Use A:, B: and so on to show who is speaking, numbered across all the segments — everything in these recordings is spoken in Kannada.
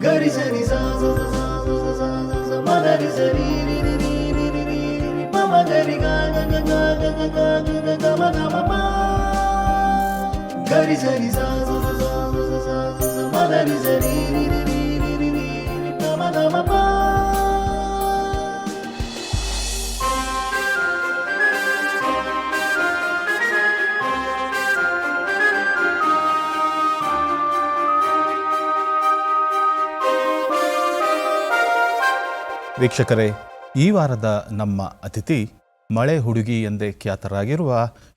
A: ಗರಿ ಸರಿ ಸಾ ಸ ಸ ಸ ಸ ಸ ಸ ಸ ಮ ಗರಿ ಸರಿ ರಿ ರಿ ರಿ ರಿ ರಿ ರಿ ರಿ ಪ ಮ ಗರಿ ಗ ಗ ಗ ಗ ಗ ಗ ಗ ಗ ಗ ಗ ಮ ಗ ಮ ಪ ಗರಿ ಸರಿ ಸಾ ಸ ಸ ಸ ಸ ಸ ಸ ಸ ಮ ಗರಿ ಸರಿ ರಿ ರಿ ರಿ ರಿ ರಿ ರಿ ರಿ ಪ ಮ ಗ ಮ ಪ.
B: ವೀಕ್ಷಕರೇ, ಈ ವಾರದ ನಮ್ಮ ಅತಿಥಿ ಮಳೆ ಹುಡುಗಿ ಎಂದೇ ಖ್ಯಾತರಾಗಿರುವ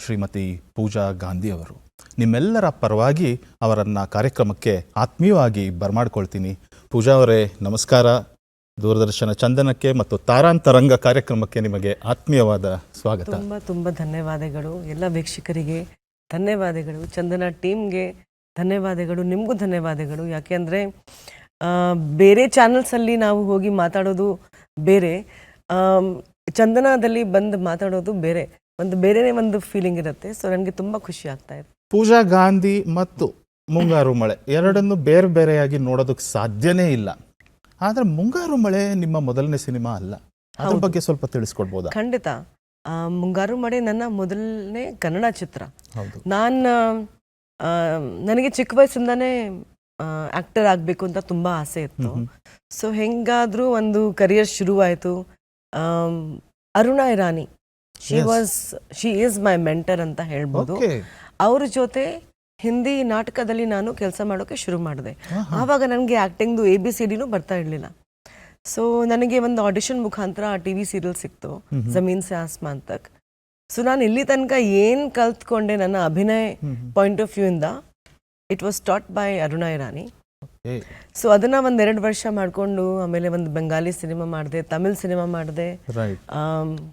B: ಶ್ರೀಮತಿ ಪೂಜಾ ಗಾಂಧಿ ಅವರು. ನಿಮ್ಮೆಲ್ಲರ ಪರವಾಗಿ ಅವರನ್ನು ಕಾರ್ಯಕ್ರಮಕ್ಕೆ ಆತ್ಮೀಯವಾಗಿ ಬರಮಾಡ್ಕೊಳ್ತೀನಿ. ಪೂಜಾ ಅವರೇ, ನಮಸ್ಕಾರ. ದೂರದರ್ಶನ ಚಂದನಕ್ಕೆ ಮತ್ತು ತಾರಾಂತರಂಗ ಕಾರ್ಯಕ್ರಮಕ್ಕೆ ನಿಮಗೆ ಆತ್ಮೀಯವಾದ ಸ್ವಾಗತ.
C: ತುಂಬ ಧನ್ಯವಾದಗಳು. ಎಲ್ಲ ವೀಕ್ಷಕರಿಗೆ ಧನ್ಯವಾದಗಳು, ಚಂದನ ಟೀಮ್ಗೆ ಧನ್ಯವಾದಗಳು, ನಿಮಗೂ ಧನ್ಯವಾದಗಳು. ಯಾಕೆಂದರೆ ಬೇರೆ ಚಾನಲ್ಸಲ್ಲಿ ನಾವು ಹೋಗಿ ಮಾತಾಡೋದು ಬೇರೆ, ಚಂದನದಲ್ಲಿ ಬಂದು ಮಾತಾಡೋದು ಬೇರೆ, ಬೇರೆನೇ ಒಂದು ಫೀಲಿಂಗ್ ಇರುತ್ತೆ. ಸೊ ನನಗೆ ತುಂಬ ಖುಷಿ ಆಗ್ತಾ ಇದೆ.
B: ಪೂಜಾ ಗಾಂಧಿ ಮತ್ತು ಮುಂಗಾರು ಮಳೆ ಎರಡನ್ನು ಬೇರೆ ಬೇರೆಯಾಗಿ ನೋಡೋದಕ್ಕೆ ಸಾಧ್ಯನೇ ಇಲ್ಲ. ಆದರೆ ಮುಂಗಾರು ಮಳೆ ನಿಮ್ಮ ಮೊದಲನೇ ಸಿನಿಮಾ ಅಲ್ಲ, ಅದ್ರ ಬಗ್ಗೆ ಸ್ವಲ್ಪ ತಿಳಿಸ್ಕೊಡ್ಬೋದಾ?
C: ಖಂಡಿತ. ಮುಂಗಾರು ಮಳೆ ನನ್ನ ಮೊದಲನೇ ಕನ್ನಡ ಚಿತ್ರ.
B: ಹೌದು.
C: ನನಗೆ ಚಿಕ್ಕ ವಯಸ್ಸಿಂದಾನೇ ಆ್ಯಕ್ಟರ್ ಆಗಬೇಕು ಅಂತ ತುಂಬ ಆಸೆ ಇತ್ತು. ಸೊ ಹೆಂಗಾದರೂ ಒಂದು ಕರಿಯರ್ ಶುರುವಾಯಿತು. Aruna Irani, she is my mentor ಅಂತ ಹೇಳ್ಬೋದು. ಅವ್ರ ಜೊತೆ ಹಿಂದಿ ನಾಟಕದಲ್ಲಿ ನಾನು ಕೆಲಸ ಮಾಡೋಕ್ಕೆ ಶುರು ಮಾಡಿದೆ. ಆವಾಗ ನನಗೆ ಆ್ಯಕ್ಟಿಂಗ್ದು ABCDನೂ ಬರ್ತಾ ಇರಲಿಲ್ಲ. ಸೊ ನನಗೆ ಒಂದು ಆಡಿಷನ್ ಮುಖಾಂತರ ಆ TV ಸೀರಿಯಲ್ ಸಿಕ್ತು, ಜಮೀನ್ ಸೆ ಆಸ್ಮಾನ್ ತಕ್. ಸೊ ನಾನು ಇಲ್ಲಿ ತನಕ ಏನು ಕಲ್ತ್ಕೊಂಡೆ ನನ್ನ ಅಭಿನಯ ಪಾಯಿಂಟ್ ಆಫ್ ವ್ಯೂ ಇಂದ, it was taught by Aruna Irani. So ಅದನ್ನ 1-2 ವರ್ಷ ಮಾಡಿಕೊಂಡು ಆಮೇಲೆ ಒಂದು ಬೆಂಗಾಲಿ ಸಿನಿಮಾ ಮಾಡಿದೆ, ತಮಿಳ್ ಸಿನಿಮಾ ಮಾಡಿದೆ,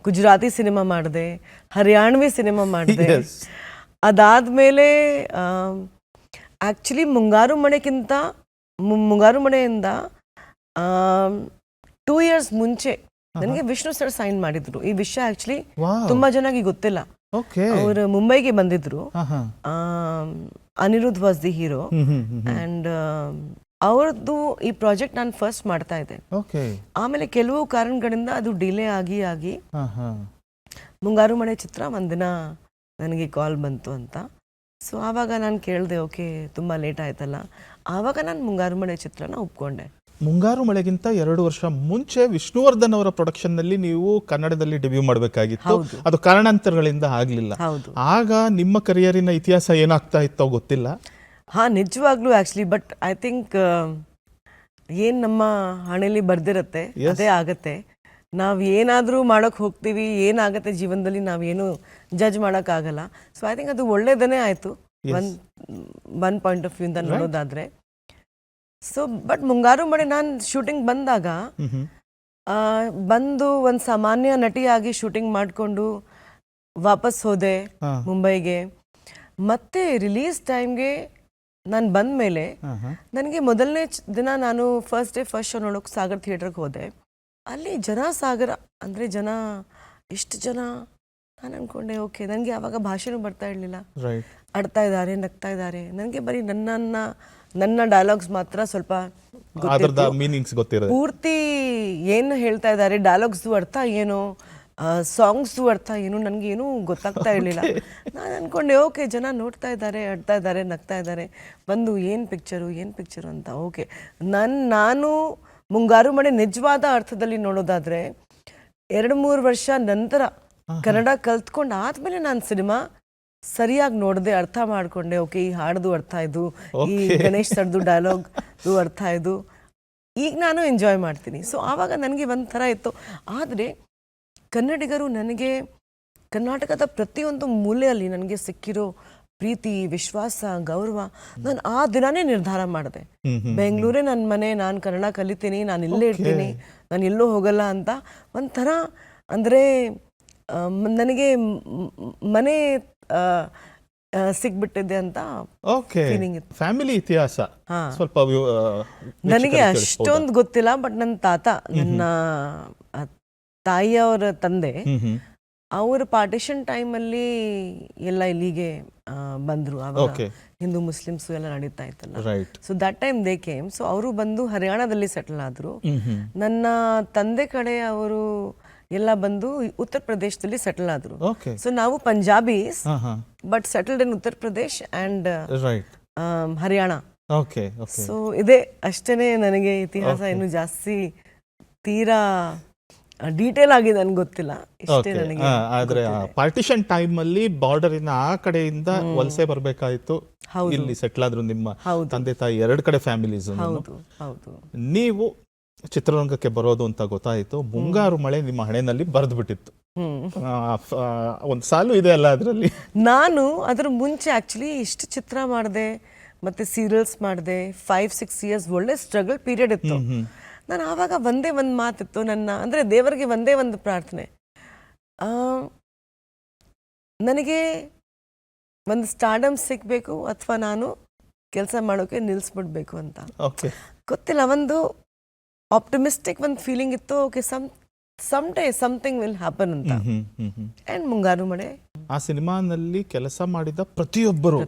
C: ಗುಜರಾತಿ ಸಿನಿಮಾ ಮಾಡಿದೆ, ಹರಿಯಾಣವಿ ಸಿನಿಮಾ ಮಾಡಿದೆ. ಅದಾದಮೇಲೆ ಆ್ಯಕ್ಚುಲಿ ಮುಂಗಾರು ಮಳೆಯಿಂದ 2 years ಮುಂಚೆ ನನಗೆ ವಿಷ್ಣು ಸರ್ ಸೈನ್ ಮಾಡಿದ್ರು. ಈ ವಿಷಯ ಆ್ಯಕ್ಚುಲಿ ತುಂಬ ಜನಕ್ಕೆ ಗೊತ್ತಿಲ್ಲ. ಅವರು ಮುಂಬೈಗೆ ಬಂದಿದ್ರು. Anirudh was the hero and ಅವ್ರದ್ದು ಈ ಪ್ರಾಜೆಕ್ಟ್ ನಾನು ಫಸ್ಟ್ ಮಾಡ್ತಾ ಇದ್ದೆ. ಆಮೇಲೆ ಕೆಲವು ಕಾರಣಗಳಿಂದ ಅದು ಡಿಲೇ ಆಗಿ ಮುಂಗಾರು ಮಳೆ ಚಿತ್ರ ಒಂದಿನ ನನಗೆ ಕಾಲ್ ಬಂತು ಅಂತ. ಸೊ ಆವಾಗ ನಾನು ಕೇಳಿದೆ, ಓಕೆ ತುಂಬ ಲೇಟ್ ಆಯ್ತಲ್ಲ. ಆವಾಗ ನಾನು ಮುಂಗಾರು ಮಳೆ ಚಿತ್ರನ ಒಪ್ಕೊಂಡೆ.
B: ಮುಂಗಾರು ಮಳೆಗಿಂತ 2 ವರ್ಷ ಮುಂಚೆ ವಿಷ್ಣುವರ್ಧನ್ ಅವರ ಪ್ರೊಡಕ್ಷನ್ ನಲ್ಲಿ ನೀವು ಕನ್ನಡದಲ್ಲಿ ಡೆಬ್ಯೂ ಮಾಡಬೇಕಾಗಿತ್ತು. ಅದು ಕಾರಣಾಂತರಗಳಿಂದ ಆಗ್ಲಿಲ್ಲ. ಆಗ ನಿಮ್ಮ ಕರಿಯರಿನ ಇತಿಹಾಸ ಏನಾಗ್ತಾ ಇತ್ತೋ ಗೊತ್ತಿಲ್ಲ.
C: ನಿಜವಾಗ್ಲೂ ಆಕ್ಚುಲಿ. ಬಟ್ ಐ ಥಿಂಕ್ ಏನ್ ನಮ್ಮ ಹಣೆಯಲ್ಲಿ ಬರ್ದಿರತ್ತೆ ಅದೇ ಆಗತ್ತೆ. ನಾವು ಏನಾದರೂ ಮಾಡೋಕೆ ಹೋಗ್ತೀವಿ, ಏನಾಗತ್ತೆ ಜೀವನದಲ್ಲಿ ನಾವೇನು ಜಡ್ಜ್ ಮಾಡೋಕ್ಕಾಗಲ್ಲ. ಸೊ ಐ ಥಿಂಕ್ ಅದು ಒಳ್ಳೇದನ್ನೇ ಆಯಿತು ಒನ್ ಪಾಯಿಂಟ್ ಆಫ್ ವ್ಯೂ ಇಂದ ನೋಡೋದಾದ್ರೆ. ಸೊ ಬಟ್ ಮುಂಗಾರು ಮಳೆ ನಾನು ಶೂಟಿಂಗ್ ಬಂದಾಗ ಬಂದು ಒಂದು ಸಾಮಾನ್ಯ ನಟಿಯಾಗಿ ಶೂಟಿಂಗ್ ಮಾಡಿಕೊಂಡು ವಾಪಸ್ ಹೋದೆ ಮುಂಬೈಗೆ. ಮತ್ತೆ ರಿಲೀಸ್ ಟೈಮ್ಗೆ ನಾನು ಬಂದ ಮೇಲೆ ನನಗೆ ಮೊದಲನೇ ದಿನ ನಾನು ಫಸ್ಟ್ ಶೋ ನೋಡೋಕೆ ಸಾಗರ್ ಥಿಯೇಟ್ರಿಗೆ ಹೋದೆ. ಅಲ್ಲಿ ಸಾಗರ ಅಂದರೆ ಎಷ್ಟು ಜನ. ನಾನು ಅಂದ್ಕೊಂಡೆ ಓಕೆ, ನನಗೆ ಆವಾಗ ಭಾಷೆನೂ ಬರ್ತಾ ಇರಲಿಲ್ಲ. ಆಡ್ತಾ ಇದ್ದಾರೆ, ನಗ್ತಾ ಇದ್ದಾರೆ. ನನಗೆ ಬರೀ ನನ್ನ ಡೈಲಾಗ್ಸ್ ಮಾತ್ರ ಸ್ವಲ್ಪ ಪೂರ್ತಿ ಏನು ಹೇಳ್ತಾ ಇದ್ದಾರೆ, ಡೈಲಾಗ್ಸ್ದು ಅರ್ಥ ಏನು, ಸಾಂಗ್ಸ್ದು ಅರ್ಥ ಏನು, ನನಗೇನು ಗೊತ್ತಾಗ್ತಾ ಇರಲಿಲ್ಲ. ನಾನು ಅಂದ್ಕೊಂಡೆ ಓಕೆ, ಜನ ನೋಡ್ತಾ ಇದ್ದಾರೆ, ಆಡ್ತಾ ಇದ್ದಾರೆ, ನಗ್ತಾ ಇದ್ದಾರೆ, ಬಂದು ಏನು ಪಿಕ್ಚರು ಅಂತ. ಓಕೆ, ನಾನು ಮುಂಗಾರು ಮಳೆ ನಿಜವಾದ ಅರ್ಥದಲ್ಲಿ ನೋಡೋದಾದರೆ 2-3 ವರ್ಷ ನಂತರ ಕನ್ನಡ ಕಲ್ತ್ಕೊಂಡು ಆದಮೇಲೆ ನಾನು ಸಿನಿಮಾ ಸರಿಯಾಗಿ ನೋಡಿದೆ, ಅರ್ಥ ಮಾಡಿಕೊಂಡೆ. ಓಕೆ, ಈ ಹಾಡ್ದು ಅರ್ಥ ಇದು, ಈ ಗಣೇಶ್ ಸರ್ದು ಡೈಲಾಗ್ದು ಅರ್ಥ ಇದು, ಈಗ ನಾನು ಎಂಜಾಯ್ ಮಾಡ್ತೀನಿ. ಸೊ ಆವಾಗ ನನಗೆ ಒಂಥರ ಇತ್ತು. ಆದರೆ ಕನ್ನಡಿಗರು ನನಗೆ ಕರ್ನಾಟಕದ ಪ್ರತಿಯೊಂದು ಮೂಲೆಯಲ್ಲಿ ನನಗೆ ಸಿಕ್ಕಿರೋ ಪ್ರೀತಿ, ವಿಶ್ವಾಸ, ಗೌರವ, ನಾನು ಆ ದಿನಾನೇ ನಿರ್ಧಾರ ಮಾಡಿದೆ, ಬೆಂಗಳೂರೇ ನನ್ನ ಮನೆ, ನಾನು ಕನ್ನಡ ಕಲಿತೀನಿ, ನಾನು ಇಲ್ಲೇ ಇರ್ತೀನಿ, ನಾನು ಎಲ್ಲೂ ಹೋಗಲ್ಲ ಅಂತ. ಒಂಥರ ಅಂದರೆ ನನಗೆ ಮನೆ ಸಿಕ್ಬಿಟ್ಟಿದೆ ಅಂತ ಫೀಲಿಂಗ್ ಇತ್ತು.
B: ಫ್ಯಾಮಿಲಿ ಇತಿಹಾಸ ಸ್ವಲ್ಪ
C: ನನಗೆ ಅಷ್ಟೊಂದು ಗೊತ್ತಿಲ್ಲ. ಬಟ್ ನನ್ನ ತಾತ, ನನ್ನ ತಾಯಿಯವರ ತಂದೆ ಅವ್ರ ಪಾರ್ಟಿಷನ್ ಟೈಮಲ್ಲಿ ಎಲ್ಲ ಇಲ್ಲಿಗೆ ಬಂದರು. ಆವಾಗ
B: Okay.
C: ಹಿಂದೂ ಮುಸ್ಲಿಮ್ಸು ಎಲ್ಲ ನಡೀತಾ ಇತ್ತಲ್ಲ.
B: Right.
C: So that time they came. So ಅವರು ಬಂದು ಹರಿಯಾಣದಲ್ಲಿ ಸೆಟಲ್ ಆದರು. ನನ್ನ ತಂದೆ ಕಡೆ ಅವರು ಎಲ್ಲ ಬಂದು ಉತ್ತರ ಪ್ರದೇಶದಲ್ಲಿ ಸೆಟಲ್ ಆದರು.
B: ಓಕೆ.
C: ಸೊ ನಾವು ಪಂಜಾಬೀಸ್
B: ಹಾ ಹಾ.
C: But settled in Uttar Pradesh and
B: right.
C: Haryana.
B: Okay okay.
C: So ಇದೇ ಅಷ್ಟೇ ನನಗೆ ಇತಿಹಾಸ. ಇನ್ನು ಜಾಸ್ತಿ ತೀರಾ ಡೀಟೇಲ್ ಆಗಿ ನನ್ಗೆ ಗೊತ್ತಿಲ್ಲ. ಇಷ್ಟೇ ನನಗೆ.
B: ಆದ್ರೆ ಪಾರ್ಟಿಷನ್ ಟೈಮ್ ಅಲ್ಲಿ ಬಾರ್ಡರಿನ ಆ ಕಡೆಯಿಂದ ವಲಸೆ ಬರ್ಬೇಕಾಯ್ತು, ಇಲ್ಲಿ ಸೆಟ್ಲ್ ಆದ್ರು ನಿಮ್ಮ ತಂದೆ ತಾಯಿ, ಎರಡು ಕಡೆ ಫ್ಯಾಮಿಲೀಸ್.
C: ಹೌದು ಹೌದು.
B: ನೀವು ಚಿತ್ರರಂಗಕ್ಕೆ ಬರೋದು ಅಂತ ಗೊತ್ತಾಯ್ತು, ಮುಂಗಾರು ಮಳೆ ನಿಮ್ಮ ಹಣೆನಲ್ಲಿ ಬರೆದು ಬಿಟ್ಟಿತ್ತು. ಒಂದು ಸಾಲು ಇದೆ ಅಲ್ಲ ಅದರಲ್ಲಿ.
C: ನಾನು ಅದ್ರ ಮುಂಚೆ ಆಕ್ಚುಲಿ ಇಷ್ಟು ಚಿತ್ರ ಮಾಡಿದೆ ಮತ್ತೆ ಸೀರಿಯಲ್ಸ್ ಮಾಡಿದೆ. 5-6 ಇಯರ್ಸ್ ಒಳ್ಳೆ ಸ್ಟ್ರಗಲ್ ಪೀರಿಯಡ್ ಇತ್ತು. ನಾನು ಆವಾಗ ಒಂದೇ ಒಂದು ಮಾತಿತ್ತು ನನ್ನ, ಅಂದರೆ ದೇವರಿಗೆ ಒಂದೇ ಒಂದು ಪ್ರಾರ್ಥನೆ, ನನಗೆ ಒಂದು ಸ್ಟಾರ್ಡಮ್ ಸಿಗಬೇಕು ಅಥವಾ ನಾನು ಕೆಲಸ ಮಾಡೋಕೆ ನಿಲ್ಲಿಸ್ಬಿಡ್ಬೇಕು ಅಂತ. ಗೊತ್ತಿಲ್ಲ, ಒಂದು ಆಪ್ಟಿಮಿಸ್ಟಿಕ್ ಒಂದು ಫೀಲಿಂಗ್ ಇತ್ತು. Okay, some day something will happen ಅಂತ. ಆ್ಯಂಡ್ ಮುಂಗಾರು ಮಳೆ.
B: ಆ ಸಿನಿಮಾನಲ್ಲಿ ಕೆಲಸ ಮಾಡಿದ ಪ್ರತಿಯೊಬ್ಬರು,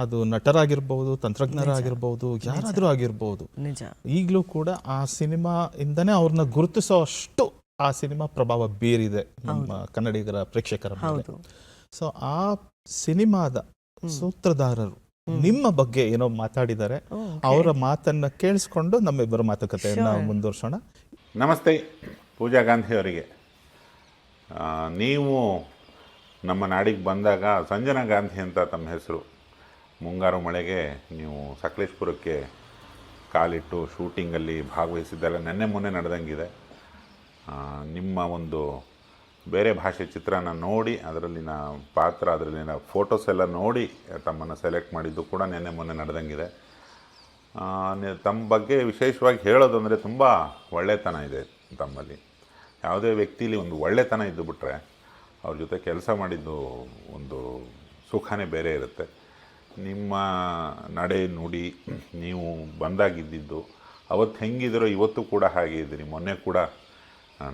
B: ಅದು ನಟರಾಗಿರ್ಬಹುದು, ತಂತ್ರಜ್ಞರಾಗಿರ್ಬಹುದು, ಯಾರಾದ್ರೂ ಆಗಿರ್ಬಹುದು,
C: ನಿಜ
B: ಈಗಲೂ ಕೂಡ ಆ ಸಿನಿಮಾ ಇಂದನೇ ಅವ್ರನ್ನ ಗುರುತಿಸೋ ಅಷ್ಟು ಆ ಸಿನಿಮಾ ಪ್ರಭಾವ ಬೀರಿದೆ ನಮ್ಮ ಕನ್ನಡಿಗರ ಪ್ರೇಕ್ಷಕರ ಮೇಲೆ. ಸೊ ಆ ಸಿನಿಮಾದ ಸೂತ್ರಧಾರರು ನಿಮ್ಮ ಬಗ್ಗೆ ಏನೋ ಮಾತಾಡಿದ್ದಾರೆ. ಅವರ ಮಾತನ್ನ ಕೇಳಿಸ್ಕೊಂಡು ನಮ್ಮಿಬ್ಬರ ಮಾತುಕತೆಯನ್ನ ಮುಂದುವರ್ಸೋಣ.
D: ನಮಸ್ತೆ ಪೂಜಾ ಗಾಂಧಿ ಅವರಿಗೆ. ನೀವು ನಮ್ಮ ನಾಡಿಗೆ ಬಂದಾಗ ಸಂಜನಾ ಗಾಂಧಿ ಅಂತ ತಮ್ಮ ಹೆಸರು. ಮುಂಗಾರು ಮಳೆಗೆ ನೀವು ಸಕಲೇಶ್ಪುರಕ್ಕೆ ಕಾಲಿಟ್ಟು ಶೂಟಿಂಗಲ್ಲಿ ಭಾಗವಹಿಸಿದ್ದೆಲ್ಲ ನೆನ್ನೆ ಮೊನ್ನೆ ನಡೆದಂಗಿದೆ. ನಿಮ್ಮ ಒಂದು ಬೇರೆ ಭಾಷೆ ಚಿತ್ರನ ನೋಡಿ ಅದರಲ್ಲಿನ ಪಾತ್ರ, ಅದರಲ್ಲಿನ ಫೋಟೋಸ್ ಎಲ್ಲ ನೋಡಿ ತಮ್ಮನ್ನು ಸೆಲೆಕ್ಟ್ ಮಾಡಿದ್ದು ಕೂಡ ನೆನ್ನೆ ಮೊನ್ನೆ ನಡೆದಂಗಿದೆ. ತಮ್ಮ ಬಗ್ಗೆ ವಿಶೇಷವಾಗಿ ಹೇಳೋದಂದರೆ ತುಂಬ ಒಳ್ಳೆತನ ಇದೆ ತಮ್ಮಲ್ಲಿ. ಯಾವುದೇ ವ್ಯಕ್ತಿಲಿ ಒಂದು ಒಳ್ಳೆತನ ಇದ್ದು ಬಿಟ್ಟರೆ ಅವ್ರ ಜೊತೆ ಕೆಲಸ ಮಾಡಿದ್ದು ಒಂದು ಸುಖನೇ ಬೇರೆ ಇರುತ್ತೆ. ನಿಮ್ಮ ನಡೆ ನುಡಿ, ನೀವು ಬಂದಾಗಿದ್ದಿದ್ದು, ಅವತ್ತು ಹೆಂಗಿದ್ದೀರೋ ಇವತ್ತು ಕೂಡ ಹಾಗೆ ಇದ್ದೀರಿ. ಮೊನ್ನೆ ಕೂಡ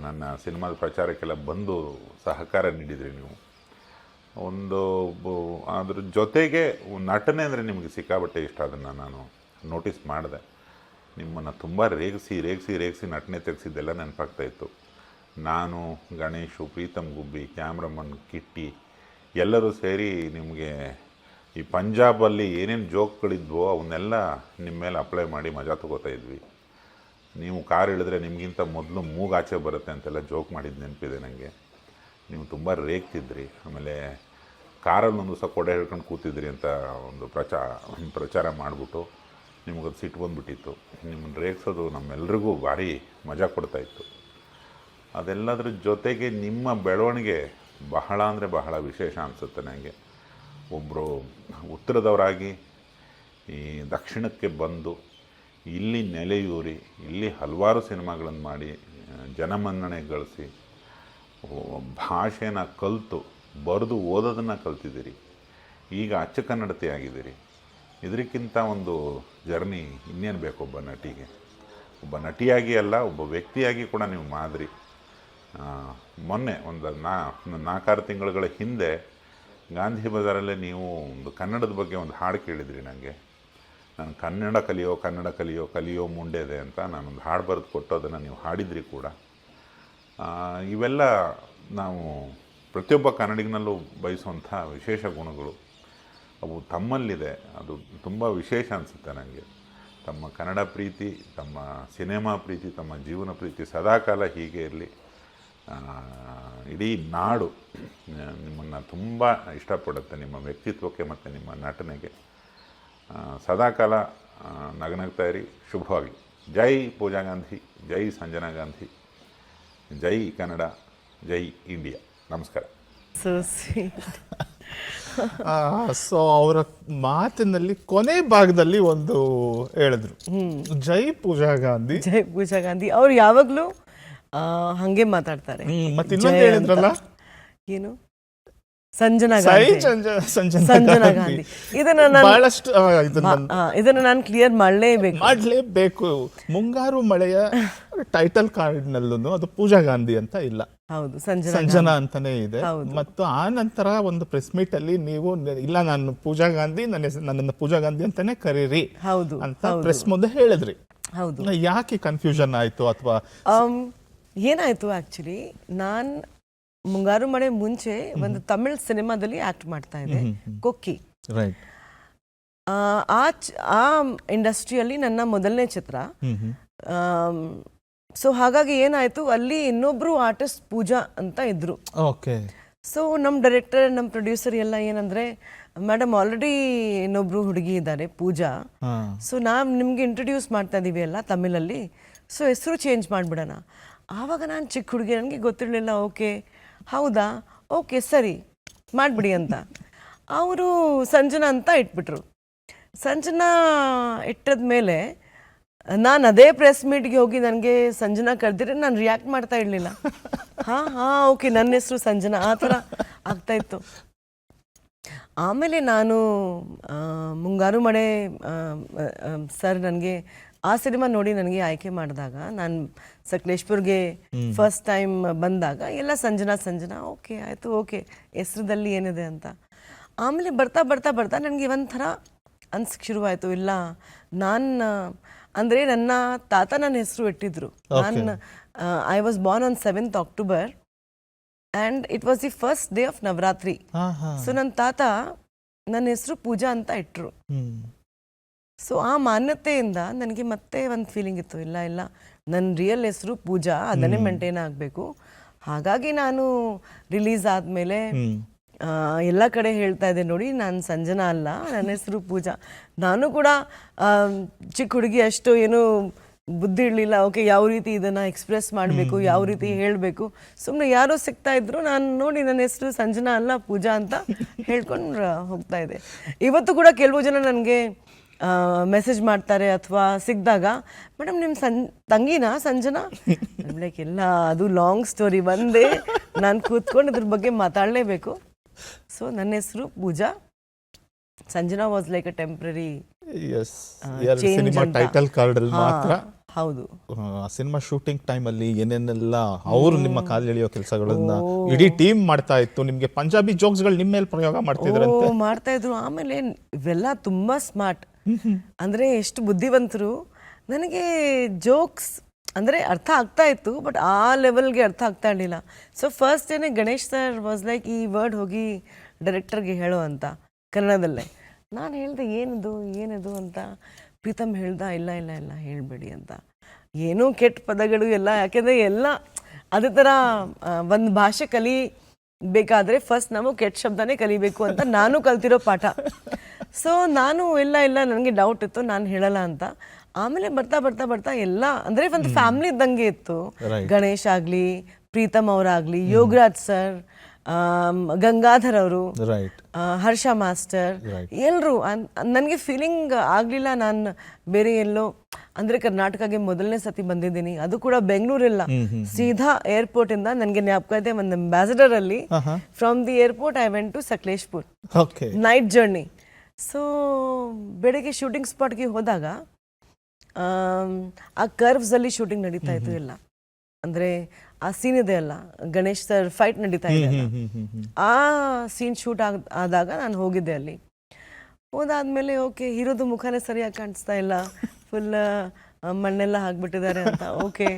D: ನನ್ನ ಸಿನಿಮಾದ ಪ್ರಚಾರಕ್ಕೆಲ್ಲ ಬಂದು ಸಹಕಾರ ನೀಡಿದ್ರಿ ನೀವು. ಒಂದು ಅದ್ರ ಜೊತೆಗೆ ನಟನೆ ಅಂದರೆ ನಿಮಗೆ ಸಿಕ್ಕಾಬಟ್ಟೆ ಇಷ್ಟ. ಅದನ್ನು ನಾನು ನೋಟಿಸ್ ಮಾಡಿದೆ. ನಿಮ್ಮನ್ನು ತುಂಬ ರೇಗಿಸಿ ನಟನೆ ತೆಗೆಸಿದ್ದೆಲ್ಲ ನೆನಪಾಗ್ತಾಯಿತ್ತು. ನಾನು, ಗಣೇಶು, ಪ್ರೀತಮ್ ಗುಬ್ಬಿ, ಕ್ಯಾಮ್ರಮನ್ ಕಿಟ್ಟಿ ಎಲ್ಲರೂ ಸೇರಿ ನಿಮಗೆ ಈ ಪಂಜಾಬಲ್ಲಿ ಏನೇನು ಜೋಕ್ಗಳಿದ್ವೋ ಅವನ್ನೆಲ್ಲ ನಿಮ್ಮ ಮೇಲೆ ಅಪ್ಲೈ ಮಾಡಿ ಮಜಾ ತೊಗೋತಾ ಇದ್ವಿ. ನೀವು ಕಾರ್ ಇಳಿದ್ರೆ ನಿಮಗಿಂತ ಮೊದಲು ಮೂಗಾಚೆ ಬರುತ್ತೆ ಅಂತೆಲ್ಲ ಜೋಕ್ ಮಾಡಿದ್ದು ನೆನಪಿದೆ ನನಗೆ. ನೀವು ತುಂಬ ರೇಗ್ತಿದ್ರಿ. ಆಮೇಲೆ ಕಾರಲ್ಲಿ ಒಂದು ದಿವಸ ಕೊಡೆ ಹಿಡ್ಕೊಂಡು ಕೂತಿದ್ರಿ ಅಂತ ಒಂದು ಪ್ರಚಾರ ಮಾಡಿಬಿಟ್ಟು ನಿಮಗದು ಸಿಟ್ಟು ಬಂದುಬಿಟ್ಟಿತ್ತು. ನಿಮ್ಮನ್ನು ರೇಗಿಸೋದು ನಮ್ಮೆಲ್ರಿಗೂ ಭಾರಿ ಮಜಾ ಕೊಡ್ತಾಯಿತ್ತು. ಅದೆಲ್ಲದ್ರ ಜೊತೆಗೆ ನಿಮ್ಮ ಬೆಳವಣಿಗೆ ಬಹಳ ಅಂದರೆ ಬಹಳ ವಿಶೇಷ ಅನಿಸುತ್ತೆ ನನಗೆ. ಒಬ್ಬರು ಉತ್ತರದವರಾಗಿ ಈ ದಕ್ಷಿಣಕ್ಕೆ ಬಂದು ಇಲ್ಲಿ ನೆಲೆಯೂರಿ ಇಲ್ಲಿ ಹಲವಾರು ಸಿನಿಮಾಗಳನ್ನು ಮಾಡಿ ಜನಮನ್ನಣೆ ಗಳಿಸಿ ಭಾಷೆನ ಕಲಿತು ಬರೆದು ಓದೋದನ್ನು ಕಲ್ತಿದ್ದೀರಿ. ಈಗ ಅಚ್ಚ ಕನ್ನಡತೆ ಆಗಿದ್ದೀರಿ. ಇದಕ್ಕಿಂತ ಒಂದು ಜರ್ನಿ ಇನ್ನೇನು ಬೇಕು ಒಬ್ಬ ನಟಿಗೆ? ಒಬ್ಬ ನಟಿಯಾಗಿ ಅಲ್ಲ, ಒಬ್ಬ ವ್ಯಕ್ತಿಯಾಗಿ ಕೂಡ ನೀವು ಮಾದರಿ. ಮೊನ್ನೆ ಒಂದು 4-6 ತಿಂಗಳುಗಳ ಹಿಂದೆ ಗಾಂಧಿ ಬಜಾರಲ್ಲೇ ನೀವು ಒಂದು ಕನ್ನಡದ ಬಗ್ಗೆ ಒಂದು ಹಾಡು ಕೇಳಿದ್ರಿ ನನಗೆ. ನಾನು ಕಲಿಯೋ ಮುಂಡೆದೆ ಅಂತ ನಾನೊಂದು ಹಾಡು ಬರೆದು ಕೊಟ್ಟು ಅದನ್ನು ನೀವು ಹಾಡಿದ್ರಿ ಕೂಡ. ಇವೆಲ್ಲ ನಾವು ಪ್ರತಿಯೊಬ್ಬ ಕನ್ನಡಿಗನಲ್ಲೂ ಬಯಸುವಂಥ ವಿಶೇಷ ಗುಣಗಳು. ಅವು ತಮ್ಮಲ್ಲಿದೆ. ಅದು ತುಂಬ ವಿಶೇಷ ಅನಿಸುತ್ತೆ ನನಗೆ. ತಮ್ಮ ಕನ್ನಡ ಪ್ರೀತಿ, ತಮ್ಮ ಸಿನಿಮಾ ಪ್ರೀತಿ, ತಮ್ಮ ಜೀವನ ಪ್ರೀತಿ ಸದಾಕಾಲ ಹೀಗೆ ಇರಲಿ. ಇಡೀ ನಾಡು ನಿಮ್ಮನ್ನು ತುಂಬ ಇಷ್ಟಪಡುತ್ತೆ, ನಿಮ್ಮ ವ್ಯಕ್ತಿತ್ವಕ್ಕೆ ಮತ್ತು ನಿಮ್ಮ ನಟನೆಗೆ. ಸದಾಕಾಲ ನಗನಗ್ತಾ ಇರಿ. ಶುಭವಾಗಿ. ಜೈ ಪೂಜಾ ಗಾಂಧಿ, ಜೈ ಸಂಜನಾ ಗಾಂಧಿ, ಜೈ ಕನ್ನಡ, ಜೈ ಇಂಡಿಯಾ. ನಮಸ್ಕಾರ.
B: ಸೊ ಅವರ ಮಾತಿನಲ್ಲಿ ಕೊನೆ ಭಾಗದಲ್ಲಿ ಒಂದು ಹೇಳಿದ್ರು, ಜೈ ಪೂಜಾ ಗಾಂಧಿ.
C: ಜೈ ಪೂಜಾ ಗಾಂಧಿ. ಅವ್ರು ಯಾವಾಗಲೂ ಹಾಗೆ ಮಾತಾಡ್ತಾರೆ.
B: ಮತ್ತೆ ಇನ್ನೊಂದು ಹೇಳಿದ್ರಲ್ಲ,
C: ಏನು ಸಂಜನಾ
B: ಸಾಯಿ
C: ಗಾಂಧಿ.
B: ಸಂಜನಾ
C: ಸಂಜನಾ
B: ಗಾಂಧಿ.
C: ಗಾಂಧಿ. ಇದನ್ನ ನಾನು
B: ಬಹಳಷ್ಟು
C: ಇದನ್ನ ನಾನು ಕ್ಲಿಯರ್ ಮಾಡಲೇಬೇಕು.
B: ಮಾಡ್ಲೇಬೇಕು. ಮುಂಗಾರು ಮಳೆಯ ಟೈಟಲ್ ಕಾರ್ಡ್ನಲ್ಲೂ ಅದು ಪೂಜಾ ಗಾಂಧಿ ಅಂತ ಇಲ್ಲ,
C: ಹೌದು, ಸಂಜನಾ
B: ಸಂಜನಾ ಅಂತಾನೆ ಇದೆ.
C: ಹೌದು.
B: ಮತ್ತು ಆ ನಂತರ ಒಂದು ಪ್ರೆಸ್ ಮೀಟ್ ಅಲ್ಲಿ ನೀವು ಇಲ್ಲ ನಾನು ಪೂಜಾ ಗಾಂಧಿ, ನನ್ನನ್ನು ಪೂಜಾ ಗಾಂಧಿ ಅಂತಾನೆ ಕರೀರಿ
C: ಹೌದು
B: ಅಂತ ಪ್ರೆಸ್ ಮುಂದೆ ಹೇಳಿದ್ರಿ.
C: ಹೌದು.
B: ಯಾಕೆ ಕನ್ಫ್ಯೂಷನ್ ಆಯ್ತು? ಅಥವಾ
C: ಏನಾಯ್ತು ಆಕ್ಚುಲಿ, ನಾನ್ ಮುಂಗಾರು ಮಳೆ ಮುಂಚೆ ಒಂದು ತಮಿಳ್ ಸಿನಿಮಾದಲ್ಲಿ ಆಕ್ಟ್ ಮಾಡ್ತಾ ಇದ್ದೆ, ಕೊಕ್ಕಿ.
B: ರೈಟ್.
C: ಆ ಇಂಡಸ್ಟ್ರಿಯಲ್ಲಿ ನನ್ನ ಮೊದಲನೇ ಚಿತ್ರ. ಸೊ ಹಾಗಾಗಿ ಏನಾಯ್ತು, ಅಲ್ಲಿ ಇನ್ನೊಬ್ರು ಆರ್ಟಿಸ್ಟ್ ಪೂಜಾ ಅಂತ ಇದ್ರು.
B: ಓಕೆ.
C: ಸೊ ನಮ್ಮ ಡೈರೆಕ್ಟರ್, ನಮ್ಮ ಪ್ರೊಡ್ಯೂಸರ್ ಎಲ್ಲ ಏನಂದ್ರೆ, ಮೇಡಮ್ ಆಲ್ರೆಡಿ ಇನ್ನೊಬ್ರು ಹುಡುಗಿ ಇದ್ದಾರೆ ಪೂಜಾ, ಸೊ ನಾವು ನಿಮ್ಗೆ ಇಂಟ್ರೊಡ್ಯೂಸ್ ಮಾಡ್ತಾ ಇದೀವಿ ಅಲ್ಲ ತಮಿಳಲ್ಲಿ, ಸೊ ಹೆಸರು ಚೇಂಜ್ ಮಾಡಿಬಿಡೋಣ. ಆವಾಗ ನಾನು ಚಿಕ್ಕ ಹುಡುಗಿ, ನನಗೆ ಗೊತ್ತಿರಲಿಲ್ಲ. ಓಕೆ, ಹೌದಾ, ಓಕೆ ಸರಿ ಮಾಡಿಬಿಡಿ ಅಂತ. ಅವರು ಸಂಜನಾ ಅಂತ ಇಟ್ಬಿಟ್ರು. ಸಂಜನಾ ಇಟ್ಟದ ಮೇಲೆ ನಾನು ಅದೇ ಪ್ರೆಸ್ ಮೀಟ್ಗೆ ಹೋಗಿ ನನಗೆ ಸಂಜನಾ ಕರೆದಿದ್ರೆ ನಾನು ರಿಯಾಕ್ಟ್ ಮಾಡ್ತಾ ಇರಲಿಲ್ಲ. ಹಾಂ ಓಕೆ, ನನ್ನ ಹೆಸರು ಸಂಜನಾ, ಆ ಥರ ಆಗ್ತಾಯಿತ್ತು. ಆಮೇಲೆ ನಾನು ಮುಂಗಾರು ಮಳೆ ಸರ್ ನನಗೆ ಆ ಸಿನಿಮಾ ನೋಡಿ ನನಗೆ ಆಯ್ಕೆ ಮಾಡಿದಾಗ, ನಾನು ಸಕಲೇಶ್ಪುರ್ಗೆ ಫಸ್ಟ್ ಟೈಮ್ ಬಂದಾಗ ಎಲ್ಲ ಸಂಜನಾ ಸಂಜನಾ, ಓಕೆ ಆಯಿತು, ಓಕೆ ಹೆಸ್ರದಲ್ಲಿ ಏನಿದೆ ಅಂತ. ಆಮೇಲೆ ಬರ್ತಾ ಬರ್ತಾ ಬರ್ತಾ ನನಗೆ ಒಂಥರ ಅನ್ಸಕ್ಕೆ ಶುರುವಾಯಿತು, ಇಲ್ಲ ನಾನು ಅಂದರೆ ನನ್ನ ತಾತ ನನ್ನ ಹೆಸರು ಇಟ್ಟಿದ್ರು. ನಾನು I was born on 7th October and it was the first day of Navratri. So ನನ್ನ ತಾತ ನನ್ನ ಹೆಸರು ಪೂಜಾ ಅಂತ ಇಟ್ಟರು. ಸೊ ಆ ಮಾನ್ಯತೆಯಿಂದ ನನಗೆ ಮತ್ತೆ ಒಂದು ಫೀಲಿಂಗ್ ಇತ್ತು, ಇಲ್ಲ ಇಲ್ಲ ನನ್ನ ರಿಯಲ್ ಹೆಸರು ಪೂಜಾ, ಅದನ್ನೇ ಮೇಂಟೈನ್ ಆಗಬೇಕು. ಹಾಗಾಗಿ ನಾನು ರಿಲೀಸ್ ಆದಮೇಲೆ ಎಲ್ಲ ಕಡೆ ಹೇಳ್ತಾ ಇದ್ದೆ, ನೋಡಿ ನಾನು ಸಂಜನಾ ಅಲ್ಲ, ನನ್ನ ಹೆಸರು ಪೂಜಾ. ನಾನು ಕೂಡ ಚಿಕ್ಕ ಹುಡುಗಿ ಅಷ್ಟು ಏನು ಬುದ್ಧಿ ಇರಲಿಲ್ಲ. ಓಕೆ, ಯಾವ ರೀತಿ ಇದನ್ನು ಎಕ್ಸ್ಪ್ರೆಸ್ ಮಾಡಬೇಕು, ಯಾವ ರೀತಿ ಹೇಳಬೇಕು. ಸುಮ್ಮನೆ ಯಾರೋ ಸಿಗ್ತಾ ಇದ್ರು, ನಾನು ನೋಡಿ ನನ್ನ ಹೆಸರು ಸಂಜನಾ ಅಲ್ಲ ಪೂಜಾ ಅಂತ ಹೇಳ್ಕೊಂಡು ಹೋಗ್ತಾ ಇದ್ದೆ. ಇವತ್ತು ಕೂಡ ಕೆಲವು ಜನ ನನಗೆ ಮೆಸೇಜ್ ಮಾಡ್ತಾರೆ ಅಥವಾ ಸಿಕ್ಕಿದಾಗ, ಮೇಡಮ್ ನಿಮ್ಮ ತಂಗಿನಾ ಸಂಜನಾ? ಲೈಕ್ ಇಲ್ಲ, ಅದು ಲಾಂಗ್ ಸ್ಟೋರಿ, ಬಂದೆ ನಾನು ಕೂತ್ಕೊಂಡು ಇದ್ರ ಬಗ್ಗೆ ಮಾತಾಡಲೇಬೇಕು. ಸೊ ನನ್ನ ಹೆಸರು Pooja, Sanjana was like a temporary
B: cinema title card ಅಲ್ಲಿ ಮಾತ್ರ.
C: ಹೌದು.
B: ಸಿನಿಮಾ ಶೂಟಿಂಗ್ ಟೈಮ್ ಅಲ್ಲಿ ಏನೇನೆಲ್ಲ ಅವರು ನಿಮ್ಮ ಕಾಲು ಎಳೆಯೋ ಕೆಲಸಗಳನ್ನ ಇಡೀ ಟೀಮ್ ಮಾಡ್ತಾ ಇತ್ತು. ನಿಮ್ಗೆ ಪಂಜಾಬಿ ಜೋಕ್ಸ್ ಗಳು ನಿಮ್ಮ ಮೇಲೆ ಪ್ರಯೋಗ ಮಾಡ್ತಿದ್ರಂತೆ.
C: ಮಾಡ್ತಾ ಇದ್ರು. ಆಮೇಲೆ ಇವೆಲ್ಲ ತುಂಬಾ ಸ್ಮಾರ್ಟ್, ಅಂದ್ರೆ ಎಷ್ಟು ಬುದ್ಧಿವಂತರು. ನನಗೆ ಜೋಕ್ಸ್ ಅಂದರೆ ಅರ್ಥ ಆಗ್ತಾ ಇತ್ತು, ಬಟ್ ಆ ಲೆವೆಲ್ಗೆ ಅರ್ಥ ಆಗ್ತಾ ಇರಲಿಲ್ಲ. ಸೊ ಫಸ್ಟ್ ಏನೇ ಗಣೇಶ್ ಸರ್ ವಾಸ್ ಲೈಕ್, ಈ ವರ್ಡ್ ಹೋಗಿ ಡೈರೆಕ್ಟರ್ಗೆ ಹೇಳೋ ಅಂತ ಕನ್ನಡದಲ್ಲೇ. ನಾನು ಹೇಳಿದೆ ಏನಿದು ಅಂತ. ಪ್ರೀತಮ್ ಹೇಳ್ದ, ಇಲ್ಲ ಇಲ್ಲ ಇಲ್ಲ ಹೇಳಬೇಡಿ ಅಂತ. ಏನೂ ಕೆಟ್ಟ ಪದಗಳು ಎಲ್ಲ, ಯಾಕೆಂದರೆ ಎಲ್ಲ ಅದೇ ಥರ ಒಂದು ಭಾಷೆ ಕಲಿಬೇಕಾದ್ರೆ ಫಸ್ಟ್ ನಾವು ಕೆಟ್ಟ ಶಬ್ದನೇ ಕಲಿಬೇಕು ಅಂತ ನಾನು ಕಲ್ತಿರೋ ಪಾಠ. ಸೊ ನಾನು ಇಲ್ಲ ನನಗೆ ಡೌಟ್ ಇತ್ತು, ನಾನು ಹೇಳಲ್ಲ ಅಂತ. ಆಮೇಲೆ ಬರ್ತಾ ಬರ್ತಾ ಬರ್ತಾ ಎಲ್ಲ ಅಂದರೆ ಒಂದು ಫ್ಯಾಮಿಲಿ ಇದ್ದಂಗೆ ಇತ್ತು. ಗಣೇಶ್ ಆಗಲಿ, ಪ್ರೀತಮ್ ಅವರಾಗಲಿ, ಯೋಗರಾಜ್ ಸರ್, ಗಂಗಾಧರ್ ಅವರು, ಹರ್ಷ ಮಾಸ್ಟರ್, ಎಲ್ಲರೂ. ನನಗೆ ಫೀಲಿಂಗ್ ಆಗಲಿಲ್ಲ ನಾನು ಬೇರೆ ಎಲ್ಲೋ, ಅಂದರೆ ಕರ್ನಾಟಕಗೆ ಮೊದಲನೇ ಸತಿ ಬಂದಿದ್ದೀನಿ, ಅದು ಕೂಡ ಬೆಂಗಳೂರಿಲ್ಲ, ಸೀದಾ ಏರ್ಪೋರ್ಟಿಂದ. ನನಗೆ ಜ್ಞಾಪಕ ಇದೆ, ಒಂದು ಅಂಬಾಸಿಡರ್ ಅಲ್ಲಿ from the airport I went to Sakleshpur, night journey. So ಬೆಳಗ್ಗೆ ಶೂಟಿಂಗ್ ಸ್ಪಾಟ್ಗೆ ಹೋದಾಗ ಆ ಕರ್ವ್ಸಲ್ಲಿ ಶೂಟಿಂಗ್ ನಡೀತಾ ಇತ್ತು ಎಲ್ಲ. ಅಂದರೆ ಆ ಸೀನ್ ಇದೆ ಅಲ್ಲ, ಗಣೇಶ್ ಸರ್ ಫೈಟ್ ನಡೀತಾ ಇದೆ, ಆ ಸೀನ್ ಶೂಟ್ ಆದಾಗ ನಾನು ಹೋಗಿದ್ದೆ ಅಲ್ಲಿ. ಹೋದಾದ್ಮೇಲೆ ಓಕೆ, ಹೀರೋದು ಮುಖನೇ ಸರಿಯಾಗಿ ಕಾಣಿಸ್ತಾ ಇಲ್ಲ, ಫುಲ್ ಮಣ್ಣೆಲ್ಲ ಹಾಕ್ಬಿಟ್ಟಿದ್ದಾರೆ ಅಂತ. ಓಕೆ,